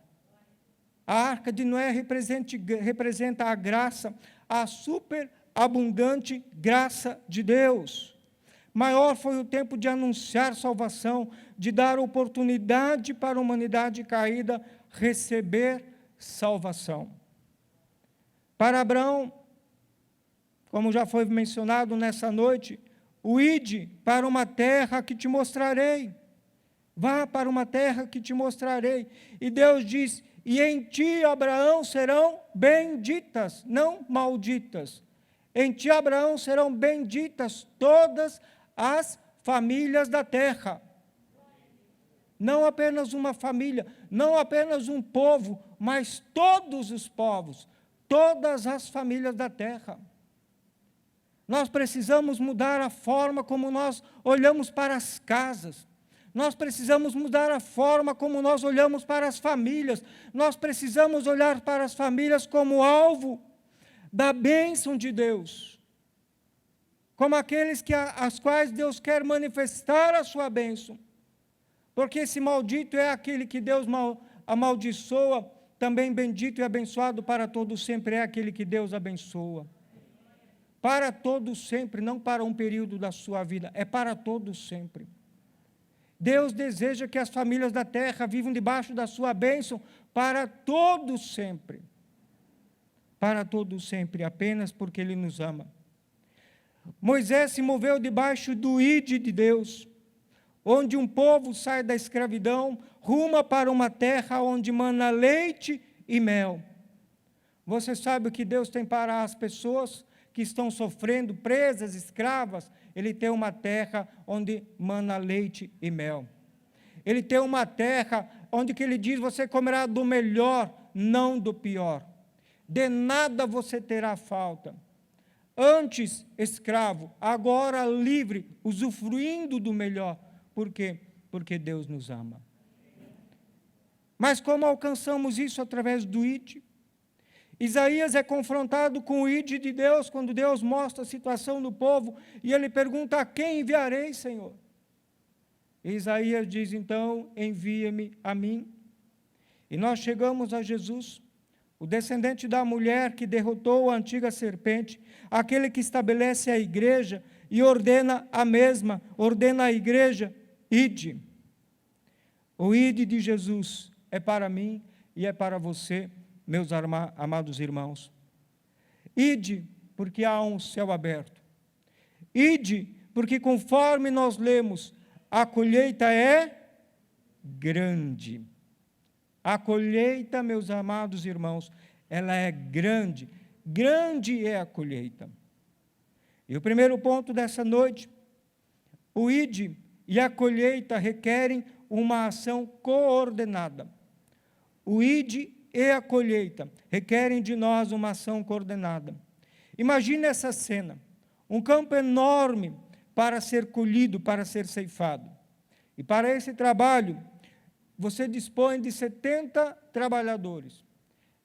A arca de Noé representa a graça, a superabundante graça de Deus. Maior foi o tempo de anunciar salvação, de dar oportunidade para a humanidade caída receber salvação. Para Abraão, como já foi mencionado nessa noite, o ide para uma terra que te mostrarei. Vá para uma terra que te mostrarei. E Deus diz, e em ti, Abraão, serão benditas, não malditas. Em ti, Abraão, serão benditas todas as famílias da terra. Não apenas uma família, não apenas um povo, mas todos os povos, todas as famílias da terra. Nós precisamos mudar a forma como nós olhamos para as casas. Nós precisamos mudar a forma como nós olhamos para as famílias. Nós precisamos olhar para as famílias como alvo da bênção de Deus. Como aqueles as quais Deus quer manifestar a sua bênção. Porque esse maldito é aquele que Deus amaldiçoa, também bendito e abençoado para todos sempre é aquele que Deus abençoa. Para todos sempre, não para um período da sua vida, é para todos sempre. Deus deseja que as famílias da terra vivam debaixo da sua bênção para todos sempre. Para todos sempre, apenas porque Ele nos ama. Moisés se moveu debaixo do ide de Deus, onde um povo sai da escravidão, ruma para uma terra onde mana leite e mel. Você sabe o que Deus tem para as pessoas que estão sofrendo, presas, escravas? Ele tem uma terra onde mana leite e mel. Ele tem uma terra onde que Ele diz, você comerá do melhor, não do pior. De nada você terá falta. Antes escravo, agora livre, usufruindo do melhor. Por quê? Porque Deus nos ama. Mas como alcançamos isso através do ide? Isaías é confrontado com o ide de Deus, quando Deus mostra a situação do povo, e ele pergunta, a quem enviarei, Senhor? E Isaías diz, então, envia-me a mim. E nós chegamos a Jesus, o descendente da mulher que derrotou a antiga serpente, aquele que estabelece a igreja e ordena a igreja, ide. O ide de Jesus é para mim e é para você, meus amados irmãos. Ide, porque há um céu aberto. Ide, porque conforme nós lemos, a colheita é grande. A colheita, meus amados irmãos, ela é grande. Grande é a colheita. E o primeiro ponto dessa noite, o ide e a colheita requerem uma ação coordenada. O ide e a colheita requerem de nós uma ação coordenada. Imagine essa cena, um campo enorme para ser colhido, para ser ceifado. E para esse trabalho, você dispõe de 70 trabalhadores.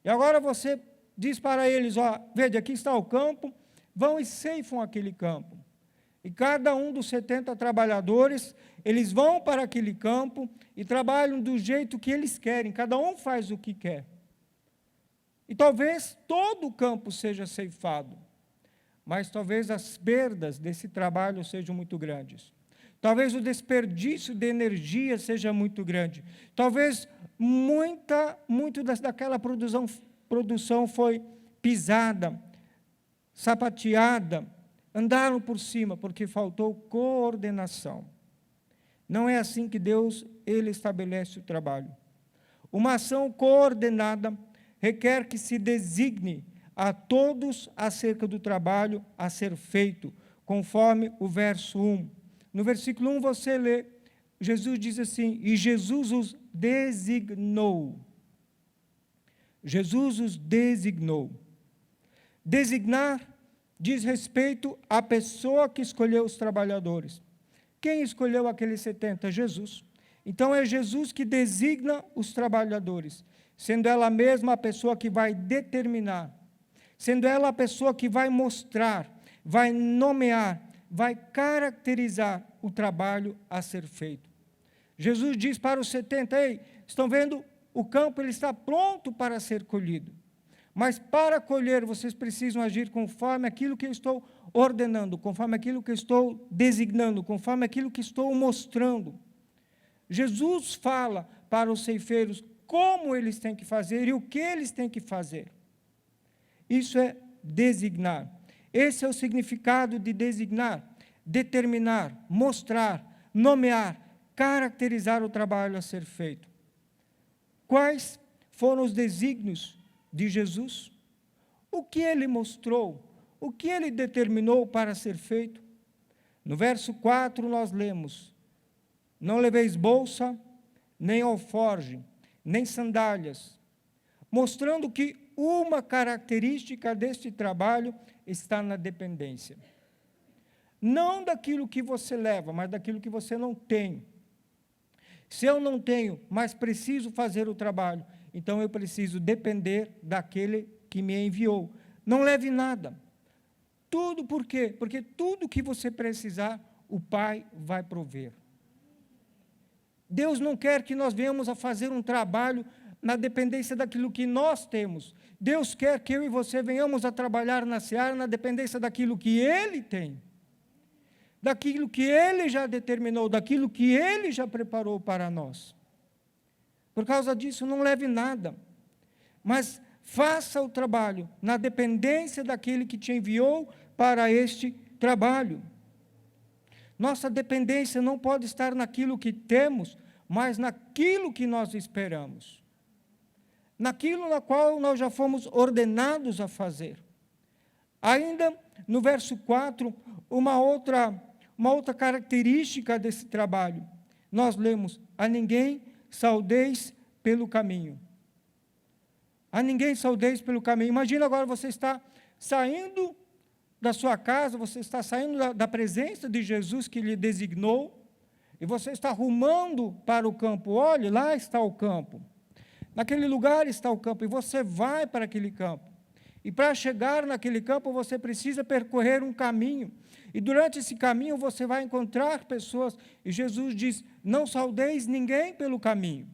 E agora você diz para eles, veja, aqui está o campo, vão e ceifam aquele campo. E cada um dos 70 trabalhadores, eles vão para aquele campo e trabalham do jeito que eles querem, cada um faz o que quer. E talvez todo o campo seja ceifado, mas talvez as perdas desse trabalho sejam muito grandes. Talvez o desperdício de energia seja muito grande. Talvez muito daquela produção foi pisada, sapateada, Andaram por cima porque faltou coordenação. Não é assim que Deus, Ele estabelece o trabalho. Uma ação coordenada requer que se designe a todos acerca do trabalho a ser feito, conforme o verso 1. No versículo 1 você lê, Jesus diz assim, e Jesus os designou. Jesus os designou. Designar diz respeito à pessoa que escolheu os trabalhadores. Quem escolheu aqueles 70? Jesus. Então é Jesus que designa os trabalhadores, sendo ela mesma a pessoa que vai determinar, sendo ela a pessoa que vai mostrar, vai nomear, vai caracterizar o trabalho a ser feito. Jesus diz para os 70, ei, estão vendo? O campo ele está pronto para ser colhido. Mas para colher, vocês precisam agir conforme aquilo que eu estou ordenando, conforme aquilo que eu estou designando, conforme aquilo que estou mostrando. Jesus fala para os ceifeiros como eles têm que fazer e o que eles têm que fazer. Isso é designar. Esse é o significado de designar, determinar, mostrar, nomear, caracterizar o trabalho a ser feito. Quais foram os desígnios de Jesus? O que ele mostrou? O que ele determinou para ser feito? No verso 4 nós lemos, não leveis bolsa, nem alforge, nem sandálias, mostrando que uma característica deste trabalho está na dependência. Não daquilo que você leva, mas daquilo que você não tem. Se eu não tenho, mas preciso fazer o trabalho, então eu preciso depender daquele que me enviou. Não leve nada. Tudo por quê? Porque tudo que você precisar, o Pai vai prover. Deus não quer que nós venhamos a fazer um trabalho na dependência daquilo que nós temos. Deus quer que eu e você venhamos a trabalhar na seara na dependência daquilo que Ele tem, daquilo que Ele já determinou, daquilo que Ele já preparou para nós. Por causa disso, não leve nada, mas faça o trabalho na dependência daquele que te enviou para este trabalho. Nossa dependência não pode estar naquilo que temos, mas naquilo que nós esperamos. Naquilo na qual nós já fomos ordenados a fazer. Ainda no verso 4, uma outra característica desse trabalho. Nós lemos, a ninguém saudeis pelo caminho. A ninguém saudeis pelo caminho. Imagina agora você está saindo da sua casa, você está saindo da presença de Jesus que lhe designou, e você está rumando para o campo. Olhe, lá está o campo. Naquele lugar está o campo, e você vai para aquele campo. E para chegar naquele campo, você precisa percorrer um caminho. E durante esse caminho, você vai encontrar pessoas. E Jesus diz, não saudeis ninguém pelo caminho.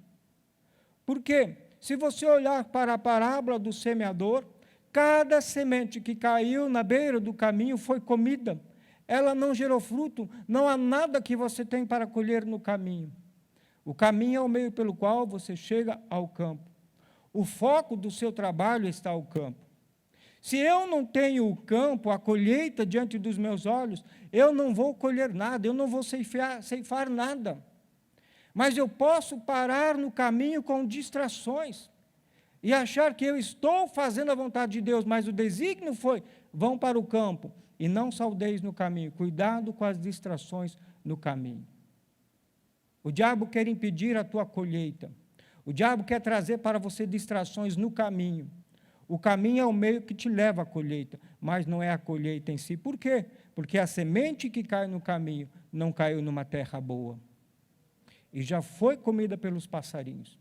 Por quê? Se você olhar para a parábola do semeador, cada semente que caiu na beira do caminho foi comida. Ela não gerou fruto, não há nada que você tem para colher no caminho. O caminho é o meio pelo qual você chega ao campo. O foco do seu trabalho está ao campo. Se eu não tenho o campo, a colheita diante dos meus olhos, eu não vou colher nada, eu não vou ceifar nada. Mas eu posso parar no caminho com distrações e achar que eu estou fazendo a vontade de Deus, mas o desígnio foi, vão para o campo e não saudeis no caminho. Cuidado com as distrações no caminho. O diabo quer impedir a tua colheita. O diabo quer trazer para você distrações no caminho. O caminho é o meio que te leva à colheita, mas não é a colheita em si. Por quê? Porque a semente que cai no caminho não caiu numa terra boa. E já foi comida pelos passarinhos.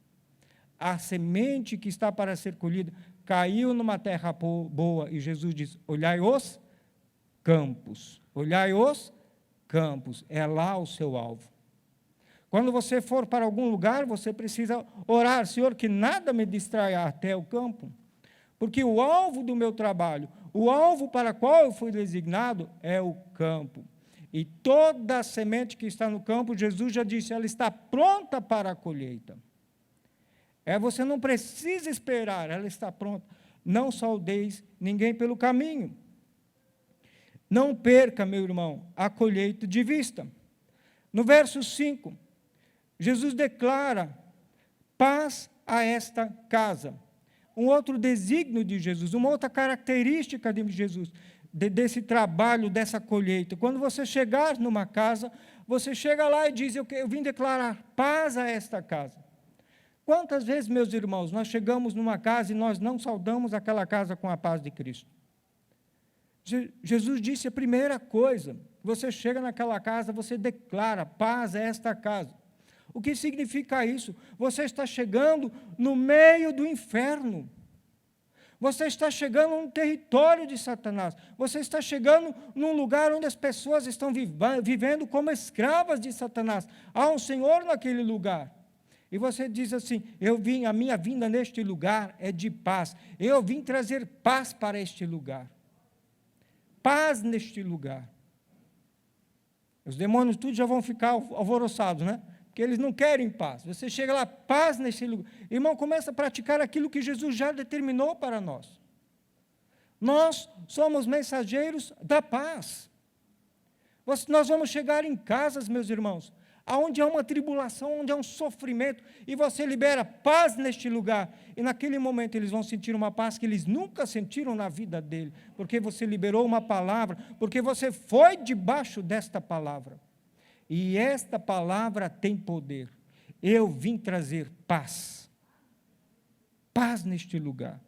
A semente que está para ser colhida caiu numa terra boa. E Jesus diz, olhai os campos. Olhai os campos. É lá o seu alvo. Quando você for para algum lugar, você precisa orar, Senhor, que nada me distraia até o campo. Porque o alvo do meu trabalho, o alvo para qual eu fui designado, é o campo. E toda a semente que está no campo, Jesus já disse, ela está pronta para a colheita. Você não precisa esperar, ela está pronta. Não saudeis ninguém pelo caminho. Não perca, meu irmão, a colheita de vista. No verso 5, Jesus declara paz a esta casa. Um outro desígnio de Jesus, uma outra característica de Jesus, desse trabalho, dessa colheita. Quando você chegar numa casa, você chega lá e diz, eu vim declarar paz a esta casa. Quantas vezes, meus irmãos, nós chegamos numa casa e nós não saudamos aquela casa com a paz de Cristo? Jesus disse a primeira coisa, você chega naquela casa, você declara paz a esta casa. O que significa isso? Você está chegando no meio do inferno. Você está chegando num território de Satanás. Você está chegando num lugar onde as pessoas estão vivendo como escravas de Satanás. Há um Senhor naquele lugar. E você diz assim, a minha vinda neste lugar é de paz. Eu vim trazer paz para este lugar. Paz neste lugar. Os demônios tudo já vão ficar alvoroçados, né? Porque eles não querem paz. Você chega lá, paz neste lugar. Irmão, começa a praticar aquilo que Jesus já determinou para nós. Nós somos mensageiros da paz. Nós vamos chegar em casas, meus irmãos, onde há uma tribulação, onde há um sofrimento, e você libera paz neste lugar, e naquele momento eles vão sentir uma paz que eles nunca sentiram na vida dele, porque você liberou uma palavra, porque você foi debaixo desta palavra, e esta palavra tem poder. Eu vim trazer paz, paz neste lugar.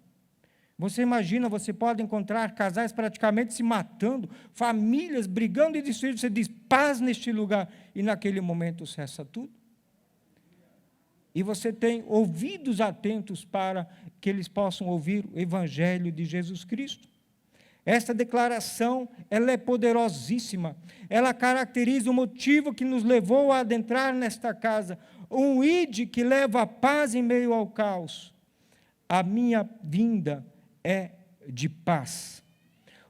Você imagina, você pode encontrar casais praticamente se matando, famílias brigando e destruindo, você diz paz neste lugar, e naquele momento cessa tudo. E você tem ouvidos atentos para que eles possam ouvir o Evangelho de Jesus Cristo. Esta declaração, ela é poderosíssima, ela caracteriza o motivo que nos levou a adentrar nesta casa, um ide que leva a paz em meio ao caos. A minha vinda é de paz.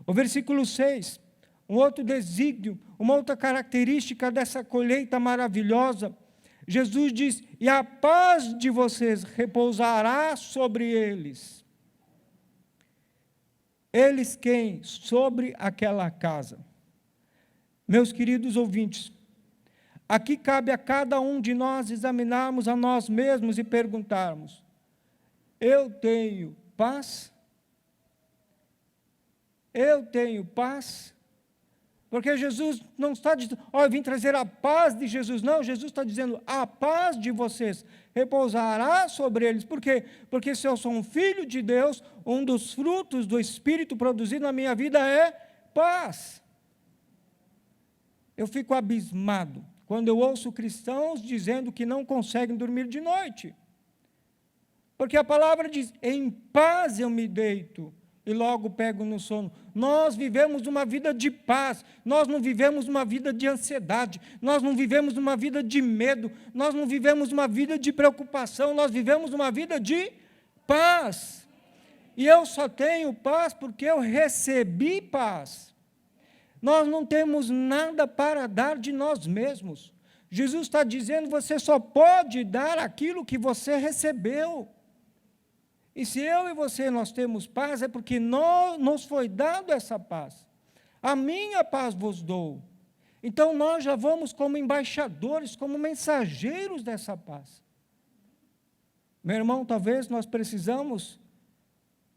O versículo 6, um outro desígnio, uma outra característica dessa colheita maravilhosa, Jesus diz, e a paz de vocês repousará sobre eles. Eles quem? Sobre aquela casa. Meus queridos ouvintes, aqui cabe a cada um de nós examinarmos a nós mesmos e perguntarmos, eu tenho paz? Eu tenho paz? Porque Jesus não está dizendo, eu vim trazer a paz de Jesus. Não, Jesus está dizendo, a paz de vocês repousará sobre eles. Por quê? Porque se eu sou um filho de Deus, um dos frutos do Espírito produzido na minha vida é paz. Eu fico abismado quando eu ouço cristãos dizendo que não conseguem dormir de noite. Porque a palavra diz, em paz eu me deito e logo pego no sono. Nós vivemos uma vida de paz, nós não vivemos uma vida de ansiedade, nós não vivemos uma vida de medo, nós não vivemos uma vida de preocupação, nós vivemos uma vida de paz. E eu só tenho paz porque eu recebi paz. Nós não temos nada para dar de nós mesmos. Jesus está dizendo, você só pode dar aquilo que você recebeu. E se eu e você nós temos paz, é porque nos foi dado essa paz. A minha paz vos dou. Então nós já vamos como embaixadores, como mensageiros dessa paz. Meu irmão, talvez nós precisamos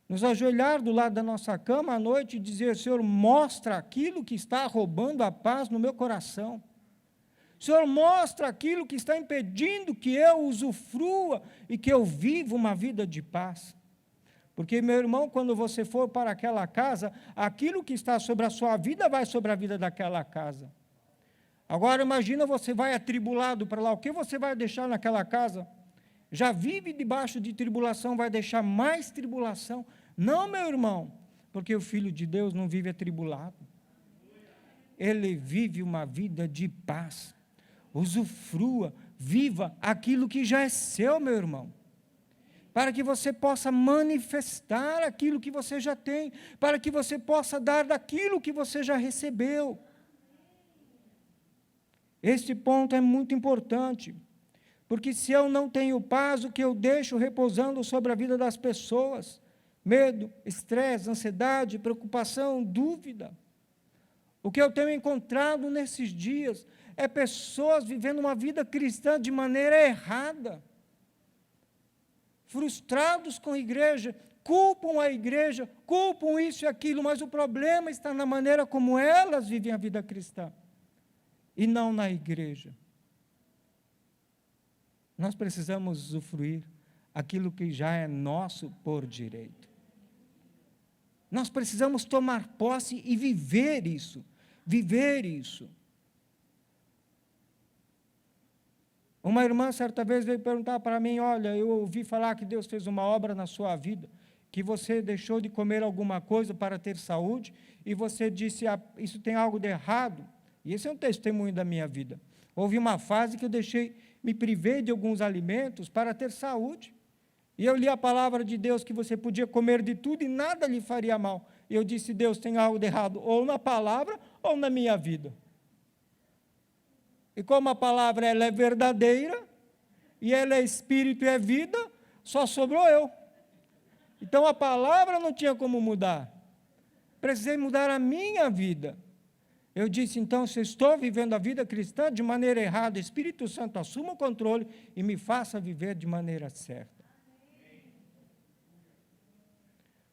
nos ajoelhar do lado da nossa cama à noite e dizer, Senhor, mostra aquilo que está roubando a paz no meu coração. Senhor, mostra aquilo que está impedindo que eu usufrua e que eu viva uma vida de paz. Porque, meu irmão, quando você for para aquela casa, aquilo que está sobre a sua vida vai sobre a vida daquela casa. Agora, imagina, você vai atribulado para lá, o que você vai deixar naquela casa? Já vive debaixo de tribulação, vai deixar mais tribulação? Não, meu irmão, porque o Filho de Deus não vive atribulado. Ele vive uma vida de paz. Usufrua, viva aquilo que já é seu, meu irmão, para que você possa manifestar aquilo que você já tem, para que você possa dar daquilo que você já recebeu. Este ponto é muito importante, porque se eu não tenho paz, o que eu deixo repousando sobre a vida das pessoas? Medo, estresse, ansiedade, preocupação, dúvida. O que eu tenho encontrado nesses dias é pessoas vivendo uma vida cristã de maneira errada, frustrados com a igreja, culpam a igreja, culpam isso e aquilo, mas o problema está na maneira como elas vivem a vida cristã, e não na igreja. Nós precisamos usufruir aquilo que já é nosso por direito. Nós precisamos tomar posse e viver isso, viver isso. Uma irmã, certa vez, veio perguntar para mim, olha, eu ouvi falar que Deus fez uma obra na sua vida, que você deixou de comer alguma coisa para ter saúde, e você disse, isso tem algo de errado. E esse é um testemunho da minha vida. Houve uma fase que eu me privei de alguns alimentos para ter saúde. E eu li a palavra de Deus que você podia comer de tudo e nada lhe faria mal. E eu disse, Deus, tem algo de errado, ou na palavra, ou na minha vida. E como a palavra ela é verdadeira, e ela é espírito e é vida, só sobrou eu. Então a palavra não tinha como mudar. Precisei mudar a minha vida. Eu disse, então, se eu estou vivendo a vida cristã de maneira errada, Espírito Santo assuma o controle e me faça viver de maneira certa.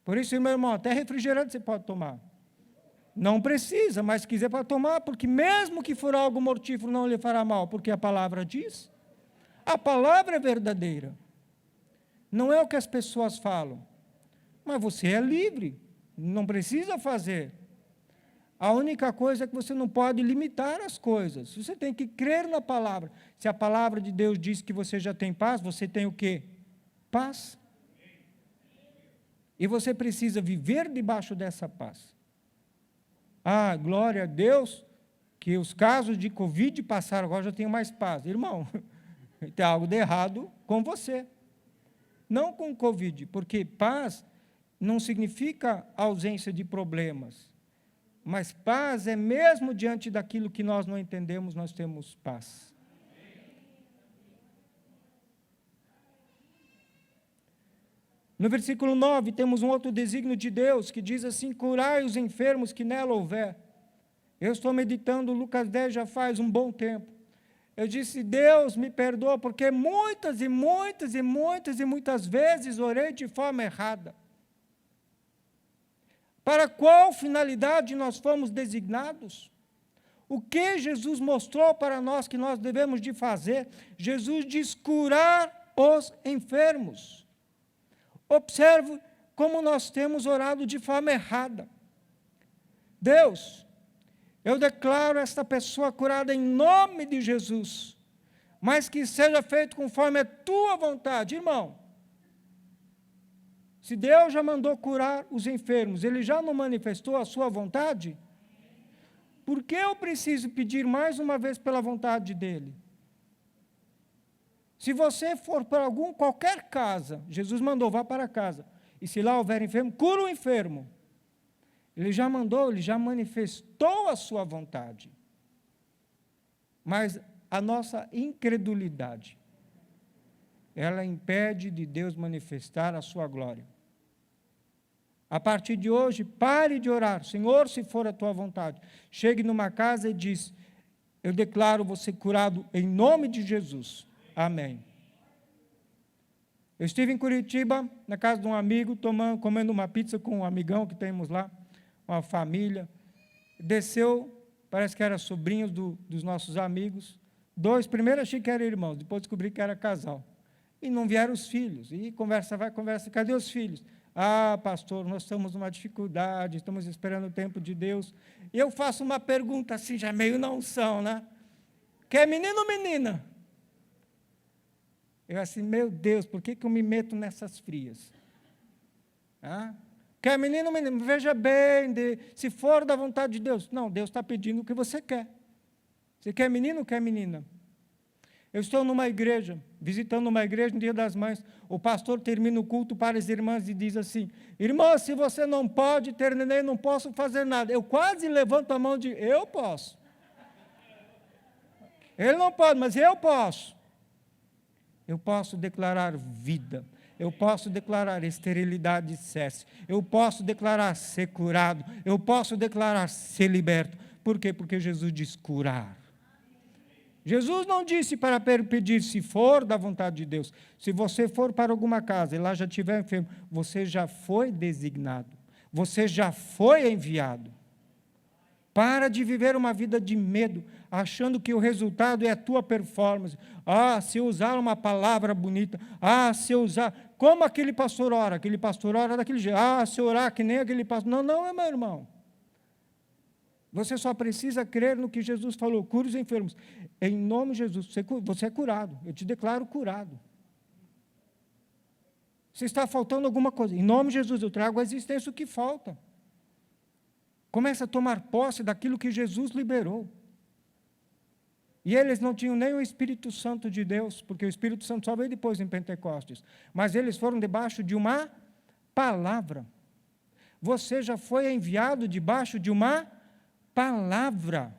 Por isso, meu irmão, até refrigerante você pode tomar. Não precisa, mas se quiser pode tomar, porque mesmo que for algo mortífero, não lhe fará mal, porque a palavra diz. A palavra é verdadeira. Não é o que as pessoas falam. Mas você é livre, não precisa fazer. A única coisa é que você não pode limitar as coisas. Você tem que crer na palavra. Se a palavra de Deus diz que você já tem paz, você tem o quê? Paz. E você precisa viver debaixo dessa paz. Ah, glória a Deus, que os casos de Covid passaram, agora já tenho mais paz. Irmão, tem algo de errado com você. Não com Covid, porque paz não significa ausência de problemas. Mas paz é mesmo diante daquilo que nós não entendemos, nós temos paz. No versículo 9, temos um outro desígnio de Deus, que diz assim, curai os enfermos que nela houver. Eu estou meditando Lucas 10 já faz um bom tempo. Eu disse, Deus me perdoa, porque muitas vezes orei de forma errada. Para qual finalidade nós fomos designados? O que Jesus mostrou para nós que nós devemos de fazer? Jesus diz curar os enfermos. Observe como nós temos orado de forma errada. Deus, eu declaro esta pessoa curada em nome de Jesus, mas que seja feito conforme a tua vontade. Irmão, se Deus já mandou curar os enfermos, Ele já não manifestou a sua vontade? Por que eu preciso pedir mais uma vez pela vontade dEle? Se você for para qualquer casa, Jesus mandou, vá para casa, e se lá houver enfermo, cura o enfermo. Ele já mandou, Ele já manifestou a sua vontade. Mas a nossa incredulidade, ela impede de Deus manifestar a sua glória. A partir de hoje, pare de orar, Senhor, se for a tua vontade. Chegue numa casa e diz, eu declaro você curado em nome de Jesus. Amém. Eu estive em Curitiba, na casa de um amigo, comendo uma pizza com um amigão que temos lá, uma família. Desceu, parece que eram sobrinhos dos nossos amigos. Primeiro achei que eram irmãos, depois descobri que era casal. E não vieram os filhos. E conversa vai, conversa, cadê os filhos? Ah, pastor, nós estamos numa dificuldade, estamos esperando o tempo de Deus. E eu faço uma pergunta assim, já meio não são, né? Quer menino ou menina? Eu assim, meu Deus, por que eu me meto nessas frias? Ah? Quer menino ou menina? Veja bem, se for da vontade de Deus. Não, Deus está pedindo o que você quer. Você quer menino ou quer menina? Eu estou numa igreja, visitando uma igreja no Dia das Mães. O pastor termina o culto para as irmãs e diz assim, irmã, se você não pode ter neném, não posso fazer nada. Eu quase levanto a mão de, eu posso. Ele não pode, mas eu posso. Eu posso declarar vida. Eu posso declarar esterilidade cesse. Eu posso declarar ser curado. Eu posso declarar ser liberto. Por quê? Porque Jesus diz curar. Jesus não disse para pedir, se for da vontade de Deus. Se você for para alguma casa e lá já estiver enfermo, você já foi designado. Você já foi enviado. Para de viver uma vida de medo, achando que o resultado é a tua performance. Ah, se eu usar uma palavra bonita. Ah, se eu usar... Como aquele pastor ora daquele jeito. Ah, se eu orar que nem aquele pastor... Não, meu irmão. Você só precisa crer no que Jesus falou. Cure os enfermos. Em nome de Jesus, você é curado. Eu te declaro curado. Se está faltando alguma coisa, em nome de Jesus, eu trago à existência o que falta. Começa a tomar posse daquilo que Jesus liberou. E eles não tinham nem o Espírito Santo de Deus, porque o Espírito Santo só veio depois em Pentecostes. Mas eles foram debaixo de uma palavra. Você já foi enviado debaixo de uma palavra.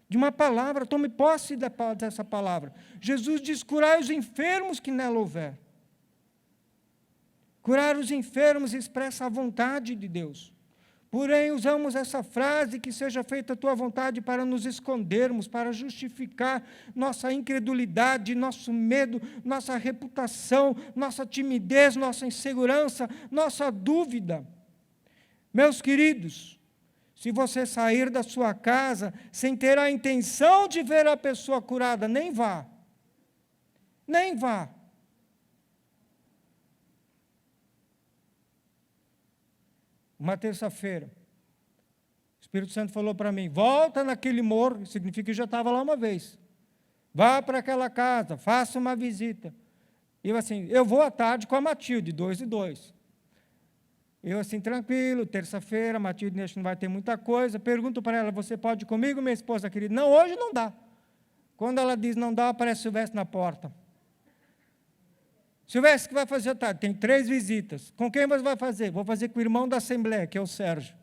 De uma palavra, tome posse dessa palavra. Jesus diz, curai os enfermos que nela houver. Curar os enfermos expressa a vontade de Deus. Porém, usamos essa frase, que seja feita a tua vontade, para nos escondermos, para justificar nossa incredulidade, nosso medo, nossa reputação, nossa timidez, nossa insegurança, nossa dúvida. Meus queridos, se você sair da sua casa sem ter a intenção de ver a pessoa curada, nem vá. Nem vá. Uma terça-feira, o Espírito Santo falou para mim, volta naquele morro, significa que já estava lá uma vez. Vá para aquela casa, faça uma visita. Eu assim, eu vou à tarde com a Matilde, 2 e 2. Eu assim, tranquilo, terça-feira, a Matilde acho que não vai ter muita coisa. Pergunto para ela, você pode ir comigo, minha esposa querida? Não, hoje não dá. Quando ela diz não dá, aparece Silvestre na porta. Silvestre, o que vai fazer à tarde? Tem 3 visitas. Com quem você vai fazer? Vou fazer com o irmão da Assembleia, que é o Sérgio.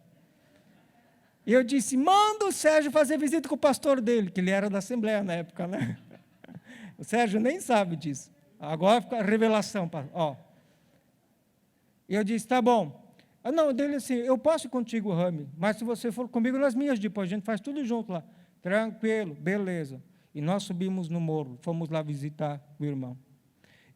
E eu disse, manda o Sérgio fazer visita com o pastor dele, que ele era da Assembleia na época, né? O Sérgio nem sabe disso. Agora fica a revelação. Ó. E eu disse, tá bom. Ah, não, dele assim, eu posso ir contigo, Rami, mas se você for comigo nas minhas depois, a gente faz tudo junto lá. Tranquilo, beleza. E nós subimos no morro, fomos lá visitar o irmão.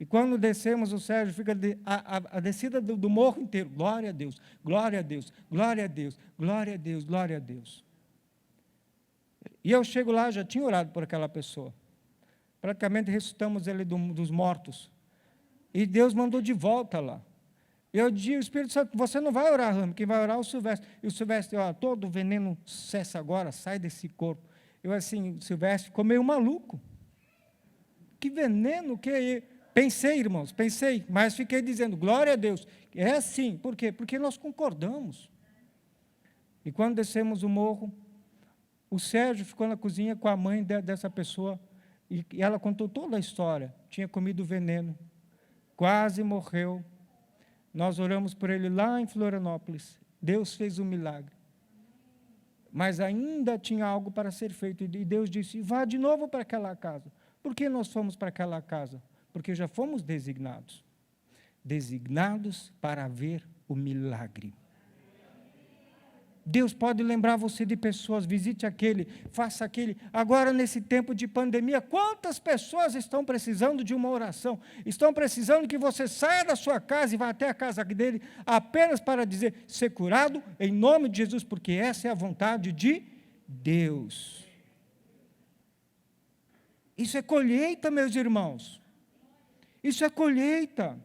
E quando descemos, o Sérgio fica a descida do morro inteiro. Glória a Deus, glória a Deus, glória a Deus, glória a Deus, glória a Deus. E eu chego lá, já tinha orado por aquela pessoa. Praticamente ressuscitamos ele dos mortos. E Deus mandou de volta lá. Eu disse, o Espírito Santo, você não vai orar, Rami, quem vai orar é o Silvestre. E o Silvestre, ó, todo o veneno cessa agora, sai desse corpo. Eu assim, o Silvestre ficou meio maluco. Que veneno, que é? Pensei, irmãos, mas fiquei dizendo, glória a Deus. É assim, por quê? Porque nós concordamos. E quando descemos o morro, o Sérgio ficou na cozinha com a mãe dessa pessoa, e ela contou toda a história. Tinha comido veneno, quase morreu. Nós oramos por ele lá em Florianópolis. Deus fez um milagre. Mas ainda tinha algo para ser feito. E Deus disse, vá de novo para aquela casa. Por que nós fomos para aquela casa? Porque já fomos designados. Designados para ver o milagre. Deus pode lembrar você de pessoas, visite aquele, faça aquele. Agora, nesse tempo de pandemia, quantas pessoas estão precisando de uma oração? Estão precisando que você saia da sua casa e vá até a casa dele, apenas para dizer, ser curado em nome de Jesus, porque essa é a vontade de Deus. Isso é colheita, meus irmãos. Isso é colheita.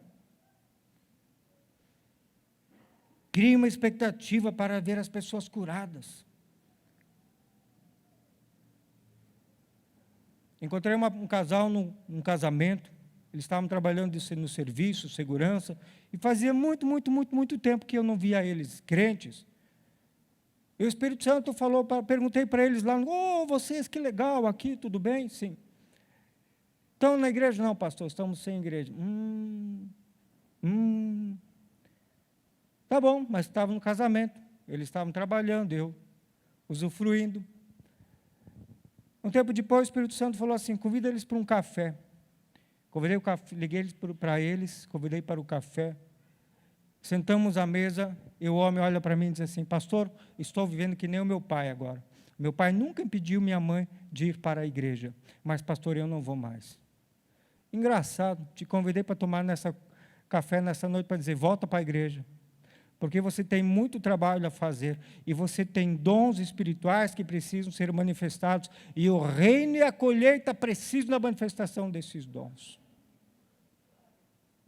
Crie uma expectativa para ver as pessoas curadas. Encontrei um casal num casamento. Eles estavam trabalhando no serviço, segurança, e fazia muito tempo que eu não via eles, crentes. E o Espírito Santo falou, perguntei para eles lá, vocês, que legal, aqui, tudo bem? Sim. Estão na igreja? Não, pastor, estamos sem igreja. Tá bom, mas estavam no casamento, eles estavam trabalhando, eu usufruindo. Um tempo depois, o Espírito Santo falou assim, convida eles para um café. Liguei para eles, convidei para o café. Sentamos à mesa, e o homem olha para mim e diz assim, pastor, estou vivendo que nem o meu pai agora. Meu pai nunca impediu minha mãe de ir para a igreja, mas, pastor, eu não vou mais. Engraçado, te convidei para tomar café nessa noite para dizer, volta para a igreja. Porque você tem muito trabalho a fazer, e você tem dons espirituais que precisam ser manifestados, e o reino e a colheita precisam da manifestação desses dons.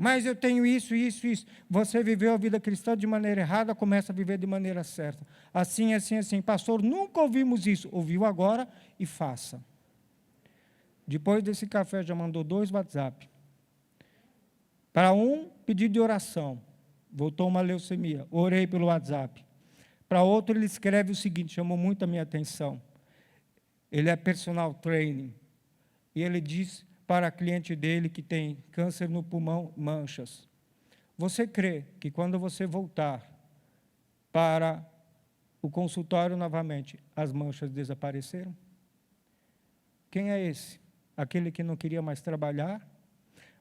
Mas eu tenho isso. Você viveu a vida cristã de maneira errada, começa a viver de maneira certa. Assim. Pastor, nunca ouvimos isso. Ouviu agora e faça. Depois desse café, já mandou 2 WhatsApp. Para um, pedido de oração. Voltou uma leucemia. Orei pelo WhatsApp. Para outro, ele escreve o seguinte, chamou muito a minha atenção. Ele é personal training. E ele diz para a cliente dele que tem câncer no pulmão, manchas. Você crê que quando você voltar para o consultório novamente, as manchas desapareceram? Quem é esse? Aquele que não queria mais trabalhar,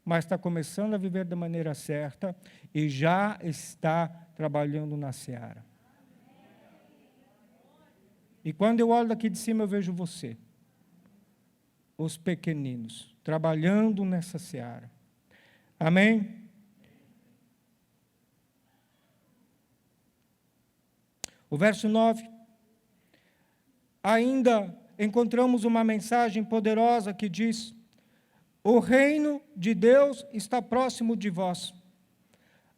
mas está começando a viver da maneira certa e já está trabalhando na seara. E quando eu olho daqui de cima, eu vejo você, os pequeninos, trabalhando nessa seara. Amém? O verso 9. Ainda encontramos uma mensagem poderosa que diz: o reino de Deus está próximo de vós.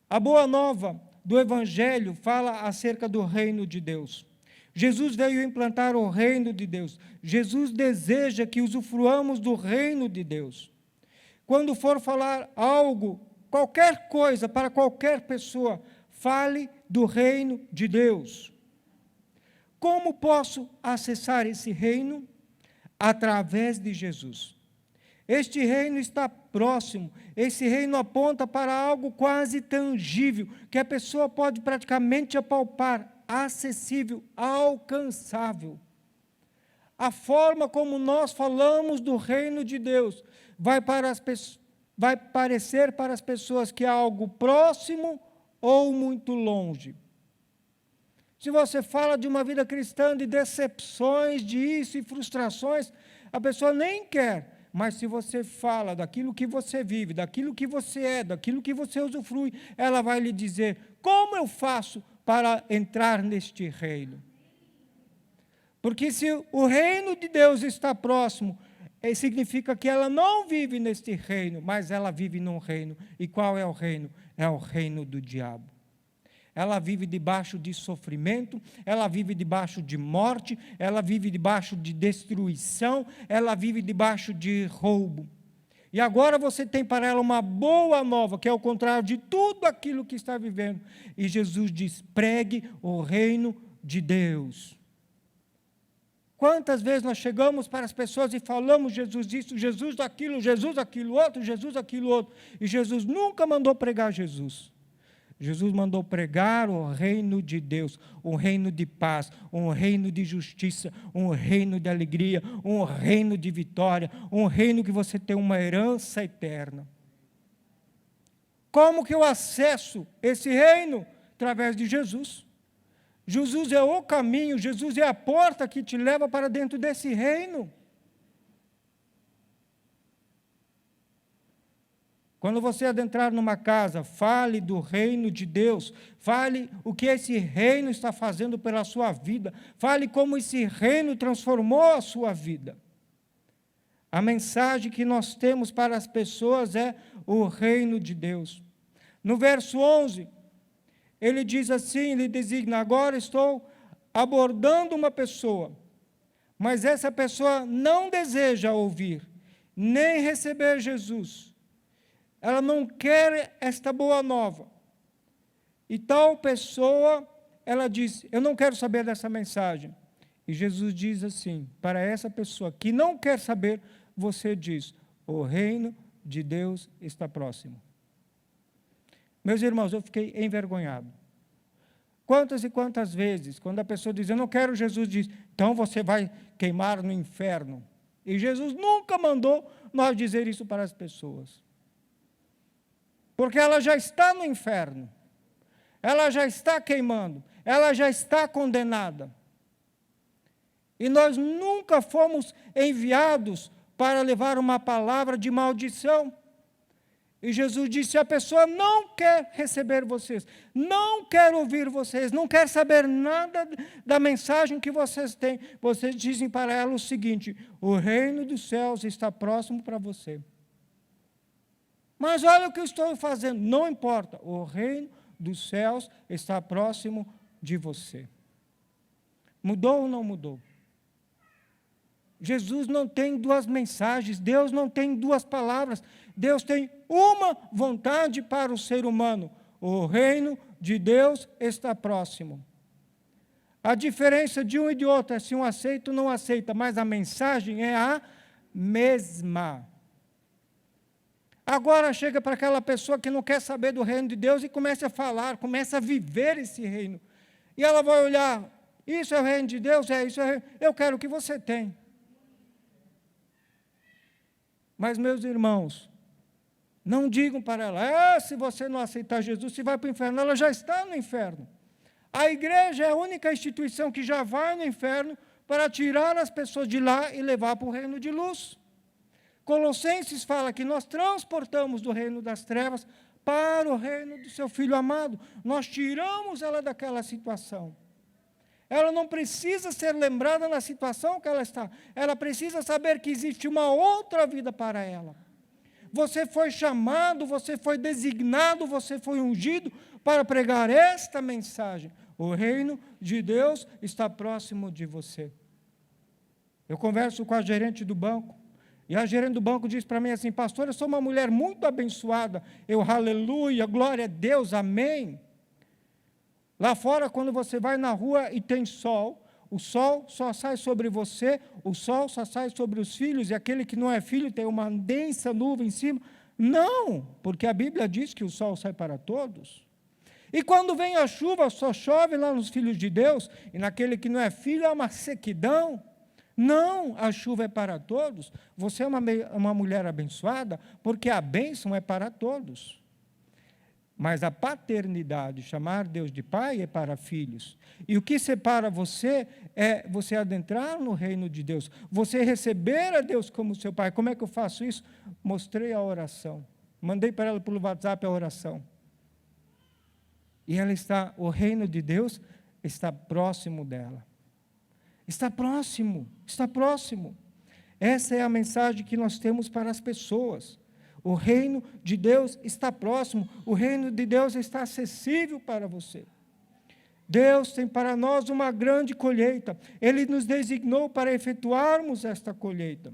A boa nova do Evangelho fala acerca do reino de Deus. Jesus veio implantar o reino de Deus. Jesus deseja que usufruamos do reino de Deus. Quando for falar algo, qualquer coisa para qualquer pessoa, fale do reino de Deus. Como posso acessar esse reino? Através de Jesus. Este reino está próximo, esse reino aponta para algo quase tangível, que a pessoa pode praticamente apalpar, acessível, alcançável. A forma como nós falamos do reino de Deus vai parecer para as pessoas que é algo próximo ou muito longe. Se você fala de uma vida cristã, de decepções, de isso e frustrações, a pessoa nem quer. Mas se você fala daquilo que você vive, daquilo que você é, daquilo que você usufrui, ela vai lhe dizer, como eu faço para entrar neste reino? Porque se o reino de Deus está próximo, significa que ela não vive neste reino, mas ela vive num reino. E qual é o reino? É o reino do diabo. Ela vive debaixo de sofrimento, ela vive debaixo de morte, ela vive debaixo de destruição, ela vive debaixo de roubo. E agora você tem para ela uma boa nova, que é o contrário de tudo aquilo que está vivendo. E Jesus diz, pregue o reino de Deus. Quantas vezes nós chegamos para as pessoas e falamos Jesus isso, Jesus aquilo outro, Jesus aquilo outro. E Jesus nunca mandou pregar Jesus. Jesus mandou pregar o reino de Deus, um reino de paz, um reino de justiça, um reino de alegria, um reino de vitória, um reino que você tem uma herança eterna. Como que eu acesso esse reino? Através de Jesus. Jesus é o caminho, Jesus é a porta que te leva para dentro desse reino. Quando você adentrar numa casa, fale do reino de Deus, fale o que esse reino está fazendo pela sua vida, fale como esse reino transformou a sua vida. A mensagem que nós temos para as pessoas é o reino de Deus. No verso 11, ele diz assim, ele designa, agora estou abordando uma pessoa, mas essa pessoa não deseja ouvir, nem receber Jesus. Ela não quer esta boa nova. E tal pessoa, ela diz, eu não quero saber dessa mensagem. E Jesus diz assim, para essa pessoa que não quer saber, você diz, o reino de Deus está próximo. Meus irmãos, eu fiquei envergonhado. Quantas e quantas vezes, quando a pessoa diz, eu não quero Jesus, diz, então você vai queimar no inferno. E Jesus nunca mandou nós dizer isso para as pessoas. Porque ela já está no inferno, ela já está queimando, ela já está condenada. E nós nunca fomos enviados para levar uma palavra de maldição. E Jesus disse: a pessoa não quer receber vocês, não quer ouvir vocês, não quer saber nada da mensagem que vocês têm. Vocês dizem para ela o seguinte: o reino dos céus está próximo para você. Mas olha o que eu estou fazendo. Não importa, o reino dos céus está próximo de você. Mudou ou não mudou? Jesus não tem duas mensagens, Deus não tem duas palavras, Deus tem uma vontade para o ser humano: o reino de Deus está próximo. A diferença de um e de outro é se um aceita ou não aceita, mas a mensagem é a mesma. Agora chega para aquela pessoa que não quer saber do reino de Deus e começa a falar, começa a viver esse reino. E ela vai olhar: isso é o reino de Deus? É, isso é o reino. Eu quero o que você tem. Mas, meus irmãos, não digam para ela: se você não aceitar Jesus, você vai para o inferno. Ela já está no inferno. A igreja é a única instituição que já vai no inferno para tirar as pessoas de lá e levar para o reino de luz. Colossenses fala que nós transportamos do reino das trevas para o reino do seu Filho amado. Nós tiramos ela daquela situação. Ela não precisa ser lembrada na situação que ela está. Ela precisa saber que existe uma outra vida para ela. Você foi chamado, você foi designado, você foi ungido para pregar esta mensagem. O reino de Deus está próximo de você. Eu converso com a gerente do banco, e a gerente do banco diz para mim assim: pastor, eu sou uma mulher muito abençoada. Eu, aleluia, glória a Deus, amém. Lá fora, quando você vai na rua e tem sol, o sol só sai sobre você, o sol só sai sobre os filhos, e aquele que não é filho tem uma densa nuvem em cima. Não, porque a Bíblia diz que o sol sai para todos. E quando vem a chuva, só chove lá nos filhos de Deus, e naquele que não é filho há uma sequidão. Não, a chuva é para todos. Você é uma mulher abençoada, porque a bênção é para todos. Mas a paternidade, chamar Deus de pai, é para filhos. E o que separa você é você adentrar no reino de Deus, você receber a Deus como seu pai. Como é que eu faço isso? Mostrei a oração. Mandei para ela pelo WhatsApp a oração. E ela está, o reino de Deus está próximo dela. Está próximo, está próximo. Essa é a mensagem que nós temos para as pessoas. O reino de Deus está próximo, o reino de Deus está acessível para você. Deus tem para nós uma grande colheita, Ele nos designou para efetuarmos esta colheita.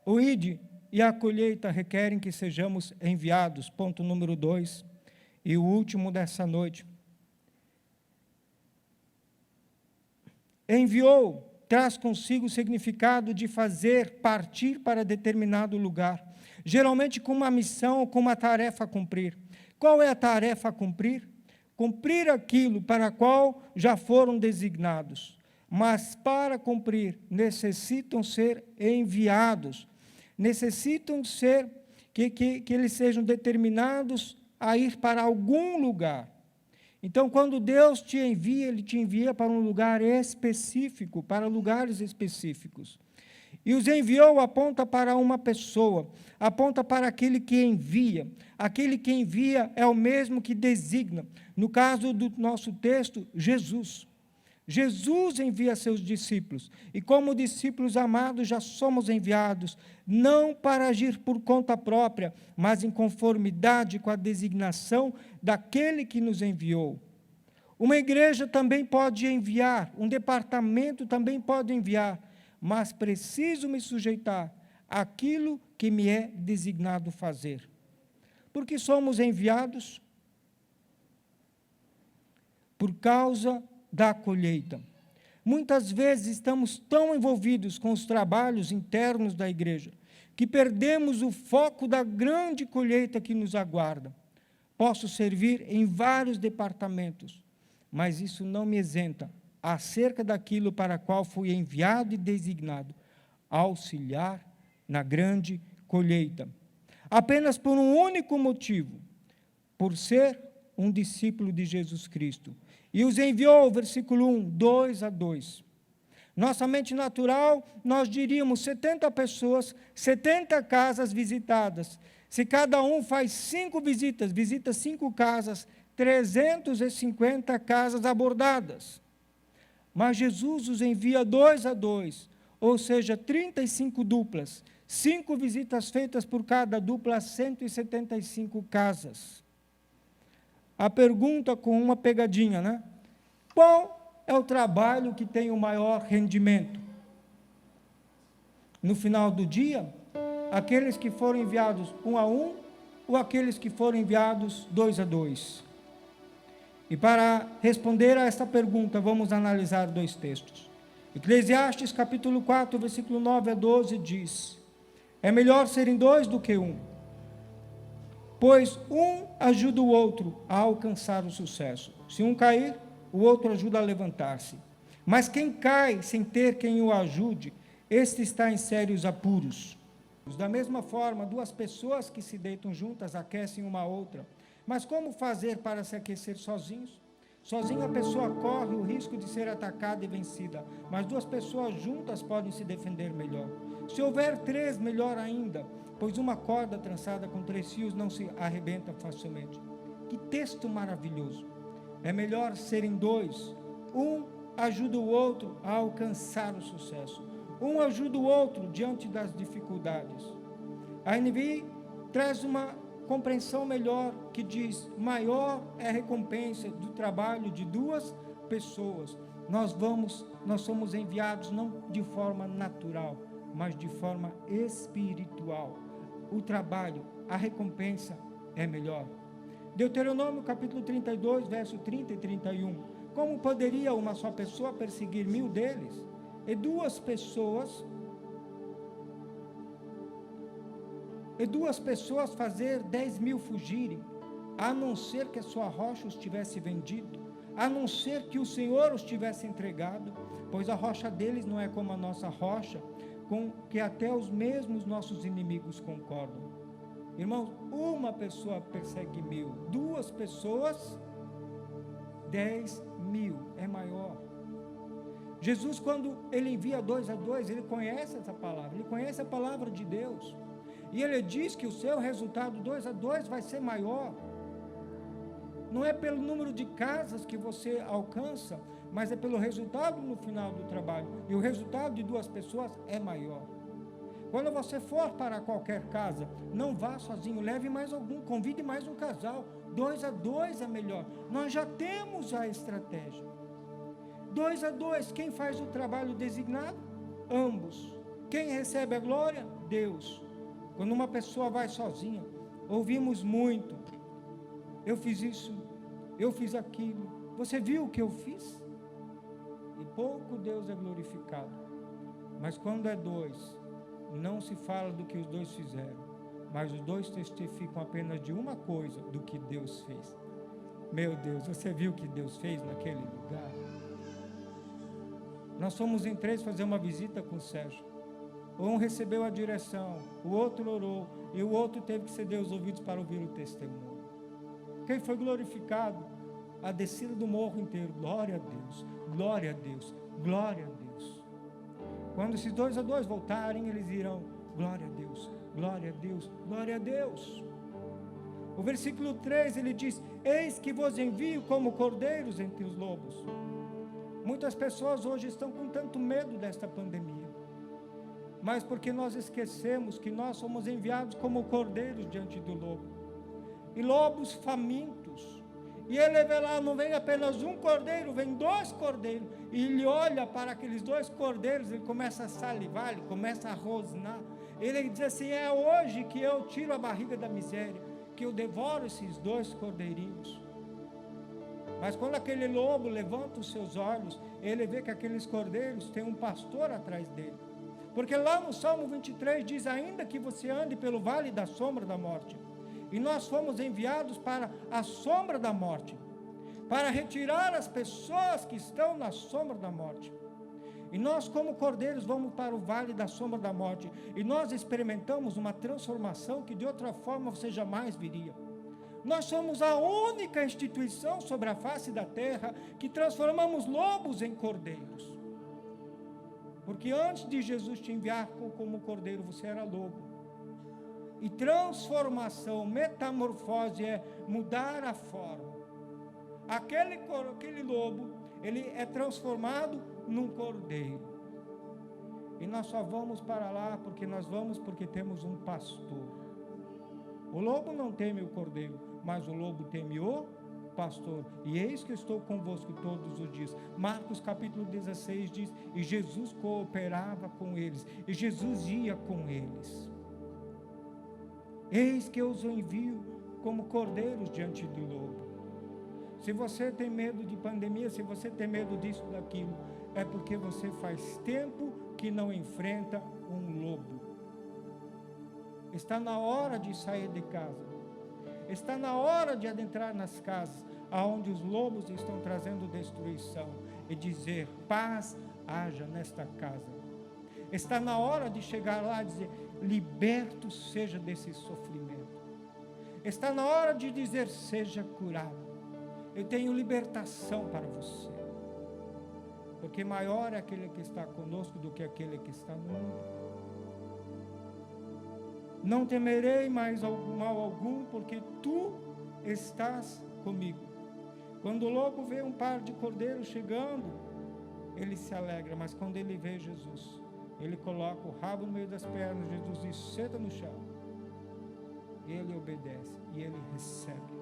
O ide e a colheita requerem que sejamos enviados, ponto número 2, e o último dessa noite. Enviou traz consigo o significado de fazer partir para determinado lugar, geralmente com uma missão ou com uma tarefa a cumprir. Qual é a tarefa a cumprir? Cumprir aquilo para a qual já foram designados, mas para cumprir necessitam ser enviados, necessitam ser que eles sejam determinados a ir para algum lugar. Então, quando Deus te envia, Ele te envia para um lugar específico, para lugares específicos. E os enviou aponta para uma pessoa, aponta para aquele que envia. Aquele que envia é o mesmo que designa. No caso do nosso texto, Jesus. Jesus envia seus discípulos. E como discípulos amados, já somos enviados, não para agir por conta própria, mas em conformidade com a designação daquele que nos enviou. Uma igreja também pode enviar, um departamento também pode enviar, mas preciso me sujeitar àquilo que me é designado fazer. Porque somos enviados por causa da colheita. Muitas vezes estamos tão envolvidos com os trabalhos internos da igreja, que perdemos o foco da grande colheita que nos aguarda. Posso servir em vários departamentos, mas isso não me isenta acerca daquilo para a qual fui enviado e designado, auxiliar na grande colheita. Apenas por um único motivo, por ser um discípulo de Jesus Cristo. E os enviou, versículo 1, 2 a 2. Nossa mente natural, nós diríamos 70 pessoas, 70 casas visitadas. Se cada um faz 5 visitas, visita 5 casas, 350 casas abordadas. Mas Jesus os envia 2 a 2, ou seja, 35 duplas. 5 visitas feitas por cada dupla, 175 casas. A pergunta com uma pegadinha, né? Qual é o trabalho que tem o maior rendimento? No final do dia, aqueles que foram enviados 1 a 1 ou aqueles que foram enviados 2 a 2? E para responder a esta pergunta, vamos analisar 2 textos. Eclesiastes capítulo 4, versículo 9 a 12 diz: é melhor serem 2 do que 1, pois um ajuda o outro a alcançar o sucesso. Se um cair, o outro ajuda a levantar-se. Mas quem cai sem ter quem o ajude, este está em sérios apuros. Da mesma forma, 2 pessoas que se deitam juntas aquecem uma a outra. Mas como fazer para se aquecer sozinhos? Sozinho a pessoa corre o risco de ser atacada e vencida, mas 2 pessoas juntas podem se defender melhor. Se houver 3, melhor ainda, pois uma corda trançada com 3 fios não se arrebenta facilmente. Que texto maravilhoso! É melhor serem 2. Um ajuda o outro a alcançar o sucesso. Um ajuda o outro diante das dificuldades. A NVI traz uma compreensão melhor que diz: maior é a recompensa do trabalho de 2 pessoas. Nós somos enviados não de forma natural, mas de forma espiritual. O trabalho, a recompensa é melhor. Deuteronômio capítulo 32, verso 30 e 31. Como poderia uma só pessoa perseguir 1000 deles? E 2 pessoas fazer 10.000 fugirem, a não ser que a sua rocha os tivesse vendido, a não ser que o Senhor os tivesse entregado, pois a rocha deles não é como a nossa rocha, com que até os mesmos nossos inimigos concordam. Irmãos, uma pessoa persegue 1000, 2 pessoas, 10.000, é maior. Jesus, quando ele envia 2 a 2, ele conhece essa palavra, ele conhece a palavra de Deus. E ele diz que o seu resultado 2 a 2 vai ser maior. Não é pelo número de casas que você alcança, mas é pelo resultado no final do trabalho. E o resultado de 2 pessoas é maior. Quando você for para qualquer casa, não vá sozinho, leve mais algum, convide mais um casal. 2 a 2 é melhor. Nós já temos a estratégia. 2 a 2, quem faz o trabalho designado? Ambos. Quem recebe a glória? Deus. Quando uma pessoa vai sozinha, ouvimos muito: eu fiz isso, eu fiz aquilo, você viu o que eu fiz? E pouco Deus é glorificado. Mas quando é 2, não se fala do que os 2 fizeram, mas os 2 testificam apenas de uma coisa, do que Deus fez. Meu Deus, você viu o que Deus fez naquele lugar? Nós fomos em 3 fazer uma visita com o Sérgio. Um recebeu a direção, o outro orou, e o outro teve que ceder os ouvidos para ouvir o testemunho. Quem foi glorificado? A descida do morro inteiro. Glória a Deus, glória a Deus, glória a Deus. Quando esses 2 a 2 voltarem, eles dirão: glória a Deus, glória a Deus, glória a Deus. O versículo 3, ele diz: eis que vos envio como cordeiros entre os lobos. Muitas pessoas hoje estão com tanto medo desta pandemia, mas porque nós esquecemos que nós somos enviados como cordeiros diante do lobo, e lobos famintos, e ele vê lá, não vem apenas um cordeiro, vem 2 cordeiros, e ele olha para aqueles 2 cordeiros, ele começa a salivar, ele começa a rosnar, ele diz assim: é hoje que eu tiro a barriga da miséria, que eu devoro esses 2 cordeirinhos. Mas quando aquele lobo levanta os seus olhos, ele vê que aqueles cordeiros têm um pastor atrás dele. Porque lá no Salmo 23 diz: ainda que você ande pelo vale da sombra da morte. E nós fomos enviados para a sombra da morte, para retirar as pessoas que estão na sombra da morte. E nós, como cordeiros, vamos para o vale da sombra da morte. E nós experimentamos uma transformação que de outra forma você jamais viria. Nós somos a única instituição sobre a face da terra que transformamos lobos em cordeiros. Porque antes de Jesus te enviar como cordeiro, você era lobo. E transformação, metamorfose é mudar a forma. Aquele lobo, ele é transformado num cordeiro. E nós só vamos para lá porque temos um pastor. O lobo não teme o cordeiro, mas o lobo teme o pastor. E eis que estou convosco todos os dias. Marcos capítulo 16 diz: e Jesus cooperava com eles, e Jesus ia com eles. Eis que eu os envio como cordeiros diante do lobo. Se você tem medo de pandemia, se você tem medo disso, daquilo, é porque você faz tempo que não enfrenta um lobo. Está na hora de sair de casa. Está na hora de adentrar nas casas, aonde os lobos estão trazendo destruição, e dizer: paz haja nesta casa. Está na hora de chegar lá e dizer: liberto seja desse sofrimento. Está na hora de dizer: seja curado. Eu tenho libertação para você. Porque maior é aquele que está conosco do que aquele que está no mundo. Não temerei mais mal algum, porque tu estás comigo. Quando o lobo vê um par de cordeiros chegando, ele se alegra, mas quando ele vê Jesus, ele coloca o rabo no meio das pernas, Jesus diz: senta no chão. Ele obedece e ele recebe.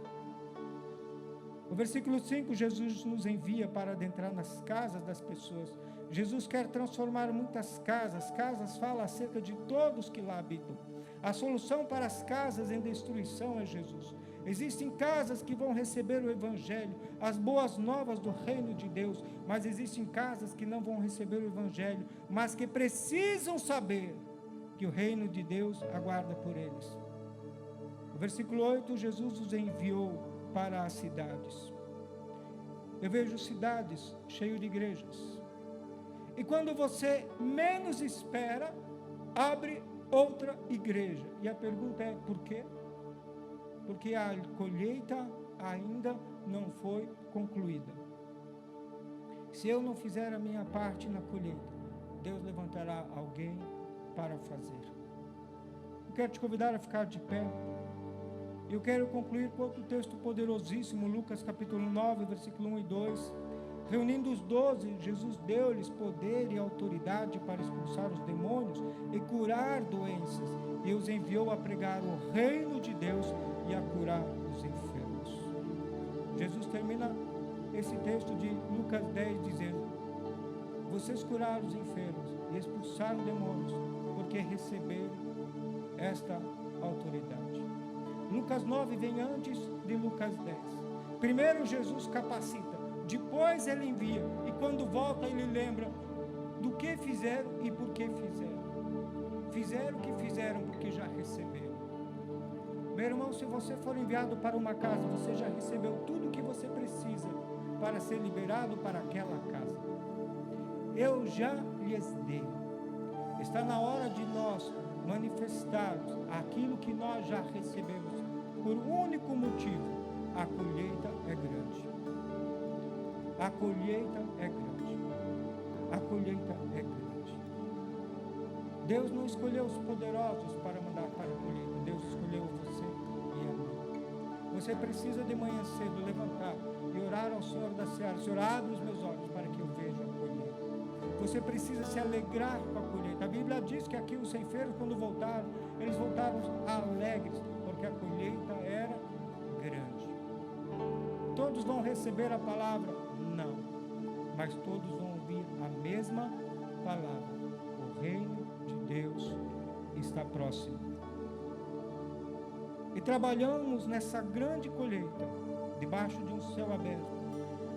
O versículo 5, Jesus nos envia para adentrar nas casas das pessoas. Jesus quer transformar muitas casas. Casas fala acerca de todos que lá habitam. A solução para as casas em destruição é Jesus. Existem casas que vão receber o Evangelho, as boas novas do reino de Deus, mas existem casas que não vão receber o Evangelho, mas que precisam saber que o reino de Deus aguarda por eles. O versículo 8, Jesus os enviou para as cidades. Eu vejo cidades cheias de igrejas. E quando você menos espera, abre outra igreja. E a pergunta é: por quê? Porque a colheita ainda não foi concluída. Se eu não fizer a minha parte na colheita, Deus levantará alguém para fazer. Eu quero te convidar a ficar de pé. Eu quero concluir com outro texto poderosíssimo, Lucas capítulo 9, versículo 1 e 2. Reunindo os 12, Jesus deu-lhes poder e autoridade para expulsar os demônios e curar doenças, e os enviou a pregar o reino de Deus e a curar os enfermos. Jesus termina esse texto de Lucas 10 dizendo: vocês curaram os enfermos e expulsaram demônios, porque receberam esta autoridade. Lucas 9 vem antes de Lucas 10. Primeiro Jesus capacita, depois ele envia, e quando volta ele lembra do que fizeram e por que fizeram. Fizeram o que fizeram porque já receberam. Meu irmão, se você for enviado para uma casa, você já recebeu tudo o que você precisa para ser liberado para aquela casa. Eu já lhes dei. Está na hora de nós manifestarmos aquilo que nós já recebemos, por um único motivo: a colheita é grande. A colheita é grande. A colheita é grande. Deus não escolheu os poderosos para mandar para a colheita. Deus escolheu você e a mim. Você precisa de manhã cedo levantar e orar ao Senhor da Seara: Senhor, abre os meus olhos para que eu veja a colheita. Você precisa se alegrar com a colheita. A Bíblia diz que aqui os ceifeiros, quando voltaram, eles voltaram alegres, porque a colheita era grande. Todos vão receber a palavra? Não. Mas todos vão ouvir a mesma palavra: o reino de Deus está próximo. E trabalhamos nessa grande colheita, debaixo de um céu aberto,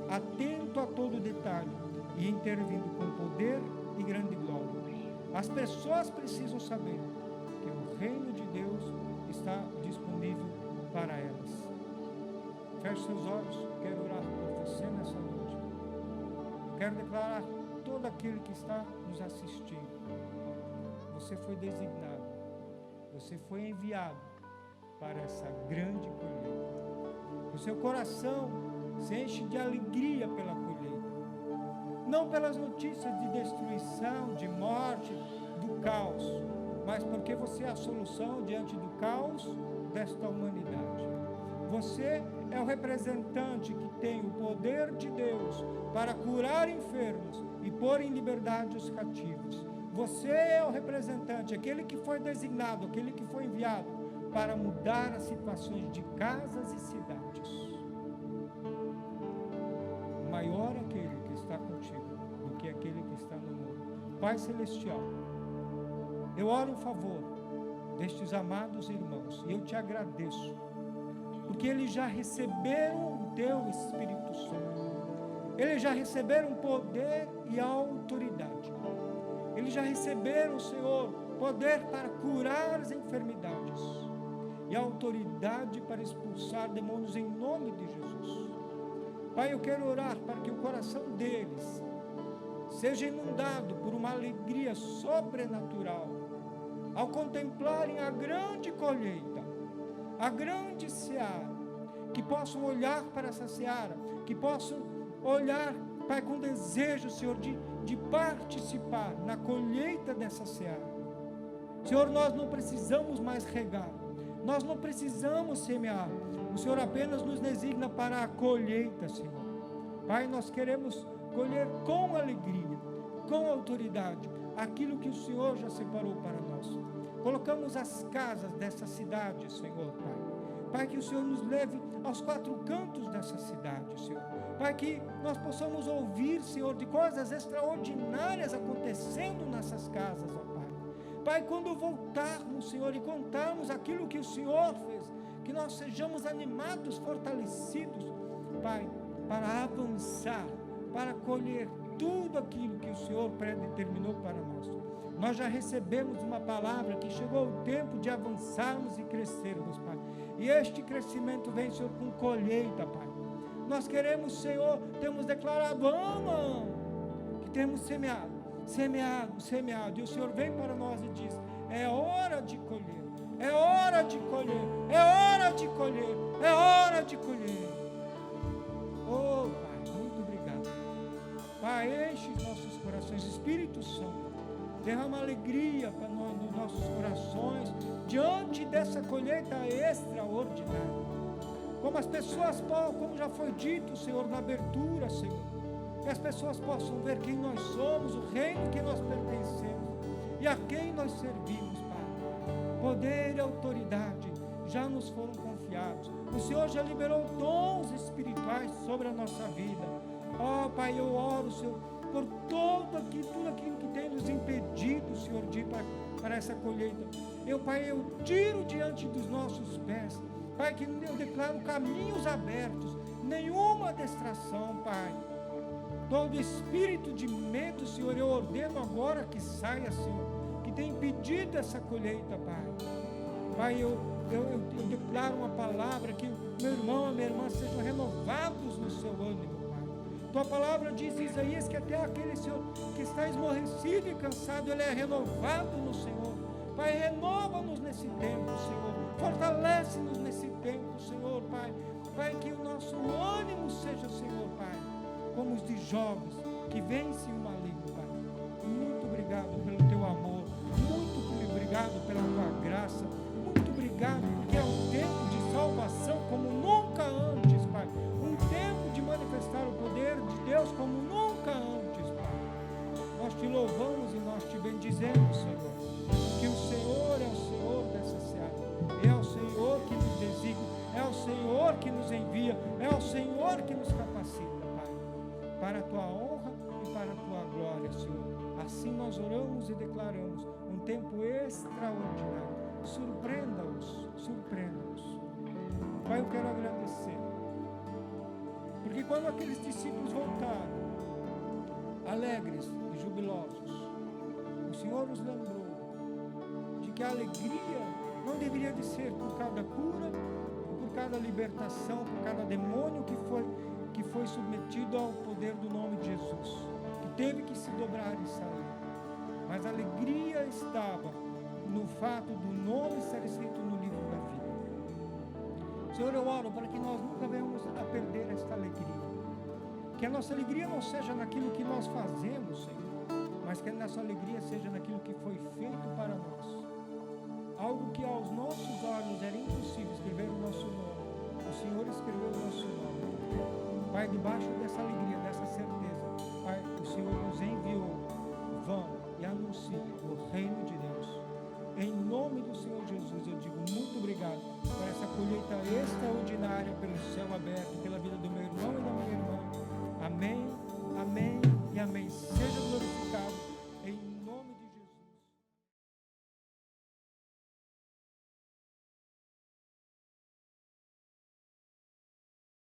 atento a todo detalhe e intervindo com poder e grande glória. As pessoas precisam saber que o reino de Deus está disponível para elas. Feche seus olhos. Quero orar por você nessa noite. Quero declarar todo aquele que está nos assistindo: você foi designado, você foi enviado para essa grande colheita. O seu coração se enche de alegria pela colheita. não pelas notícias de destruição, de morte, do caos, mas porque você é a solução diante do caos desta humanidade. Você é o representante que tem o poder de Deus para curar enfermos e pôr em liberdade os cativos. Você é o representante, aquele que foi designado, aquele que foi enviado para mudar as situações de casas e cidades. Maior aquele que está contigo do que aquele que está no mundo. Pai Celestial, eu oro em favor destes amados irmãos e eu te agradeço, porque eles já receberam o teu Espírito Santo, eles já receberam poder e autoridade, eles já receberam, Senhor, poder para curar as enfermidades e autoridade para expulsar demônios em nome de Jesus. Pai, eu quero orar para que o coração deles seja inundado por uma alegria sobrenatural ao contemplarem a grande colheita, a grande seara, que possam olhar para essa seara, que possam olhar, Pai, com desejo, Senhor, de participar na colheita dessa seara. Senhor, nós não precisamos mais regar, nós não precisamos semear, o Senhor apenas nos designa para a colheita, Senhor. Pai, nós queremos colher com alegria, com autoridade, aquilo que o Senhor já separou para nós. Colocamos as casas dessa cidade, Senhor, Pai. Pai, que o Senhor nos leve aos quatro cantos dessa cidade, Senhor. Pai, que nós possamos ouvir, Senhor, de coisas extraordinárias acontecendo nessas casas, ó Pai. Pai, quando voltarmos, Senhor, e contarmos aquilo que o Senhor fez, que nós sejamos animados, fortalecidos, Pai, para avançar, para colher tudo aquilo que o Senhor predeterminou para nós. Nós já recebemos uma palavra que chegou o tempo de avançarmos e crescermos, Pai. E este crescimento vem, Senhor, com colheita, Pai. Nós queremos, Senhor, temos declarado ano a ano, que temos semeado, e o Senhor vem para nós e diz: é hora de colher, é hora de colher, é hora de colher, é hora de colher. Oh, Pai, muito obrigado. Pai, enche os nossos corações, Espírito Santo, derrama alegria para nós, nos nossos corações, diante dessa colheita extraordinária. Como as pessoas, como já foi dito, Senhor, na abertura, Senhor, que as pessoas possam ver quem nós somos, o reino que nós pertencemos e a quem nós servimos, Pai. Poder e autoridade já nos foram confiados. O Senhor já liberou dons espirituais sobre a nossa vida. Ó, Pai, eu oro, Senhor, por tudo aquilo que tem nos impedido, Senhor, de ir para essa colheita. Pai, eu tiro diante dos nossos pés, Pai, que eu declaro caminhos abertos, nenhuma distração, Pai. Todo espírito de medo, Senhor, eu ordeno agora que saia, Senhor, que tem impedido essa colheita, Pai. Pai, eu declaro uma palavra, que meu irmão, a minha irmã sejam renovados no seu ânimo, Pai. Tua palavra diz, Isaías, que até aquele, Senhor, que está esmorrecido e cansado, ele é renovado no Senhor. Pai, renova-nos nesse tempo, Senhor. Fortalece-nos nesse tempo, Senhor, Pai. Pai, que o nosso ânimo seja, Senhor, Pai, como os de jovens que vencem o maligno, Pai. Muito obrigado pelo teu amor, muito obrigado pela tua graça, muito obrigado porque é um tempo de salvação como nunca antes, Pai. Um tempo de manifestar o poder de Deus como nunca antes, Pai. Nós te louvamos e nós te bendizemos, Senhor, que o Senhor é o Senhor dessa seara, é o Senhor que nos designa, é o Senhor que nos envia, é o Senhor que nos capacita, Pai, para a tua honra e para a tua glória, Senhor. Assim nós oramos e declaramos um tempo extraordinário. Surpreenda-os, surpreenda-os. Pai, eu quero agradecer, porque quando aqueles discípulos voltaram, alegres e jubilosos, o Senhor nos lembrou de que a alegria não deveria de ser por cada cura, por cada libertação, por cada demônio que foi submetido ao poder do nome de Jesus, que teve que se dobrar e sair. Mas a alegria estava no fato do nome estar escrito no livro da vida. Senhor, eu oro para que nós nunca venhamos a perder esta alegria, Que a nossa alegria não seja naquilo que nós fazemos, Senhor, mas que a nossa alegria seja naquilo que foi feito para nós. Algo que aos nossos olhos era impossível escrever o nosso nome. O Senhor escreveu o nosso nome. Pai, debaixo dessa alegria, dessa certeza, Pai, o Senhor nos enviou. Vão e anunciem o reino de Deus. Em nome do Senhor Jesus, eu digo muito obrigado por essa colheita extraordinária, pelo céu aberto, pela vida do meu irmão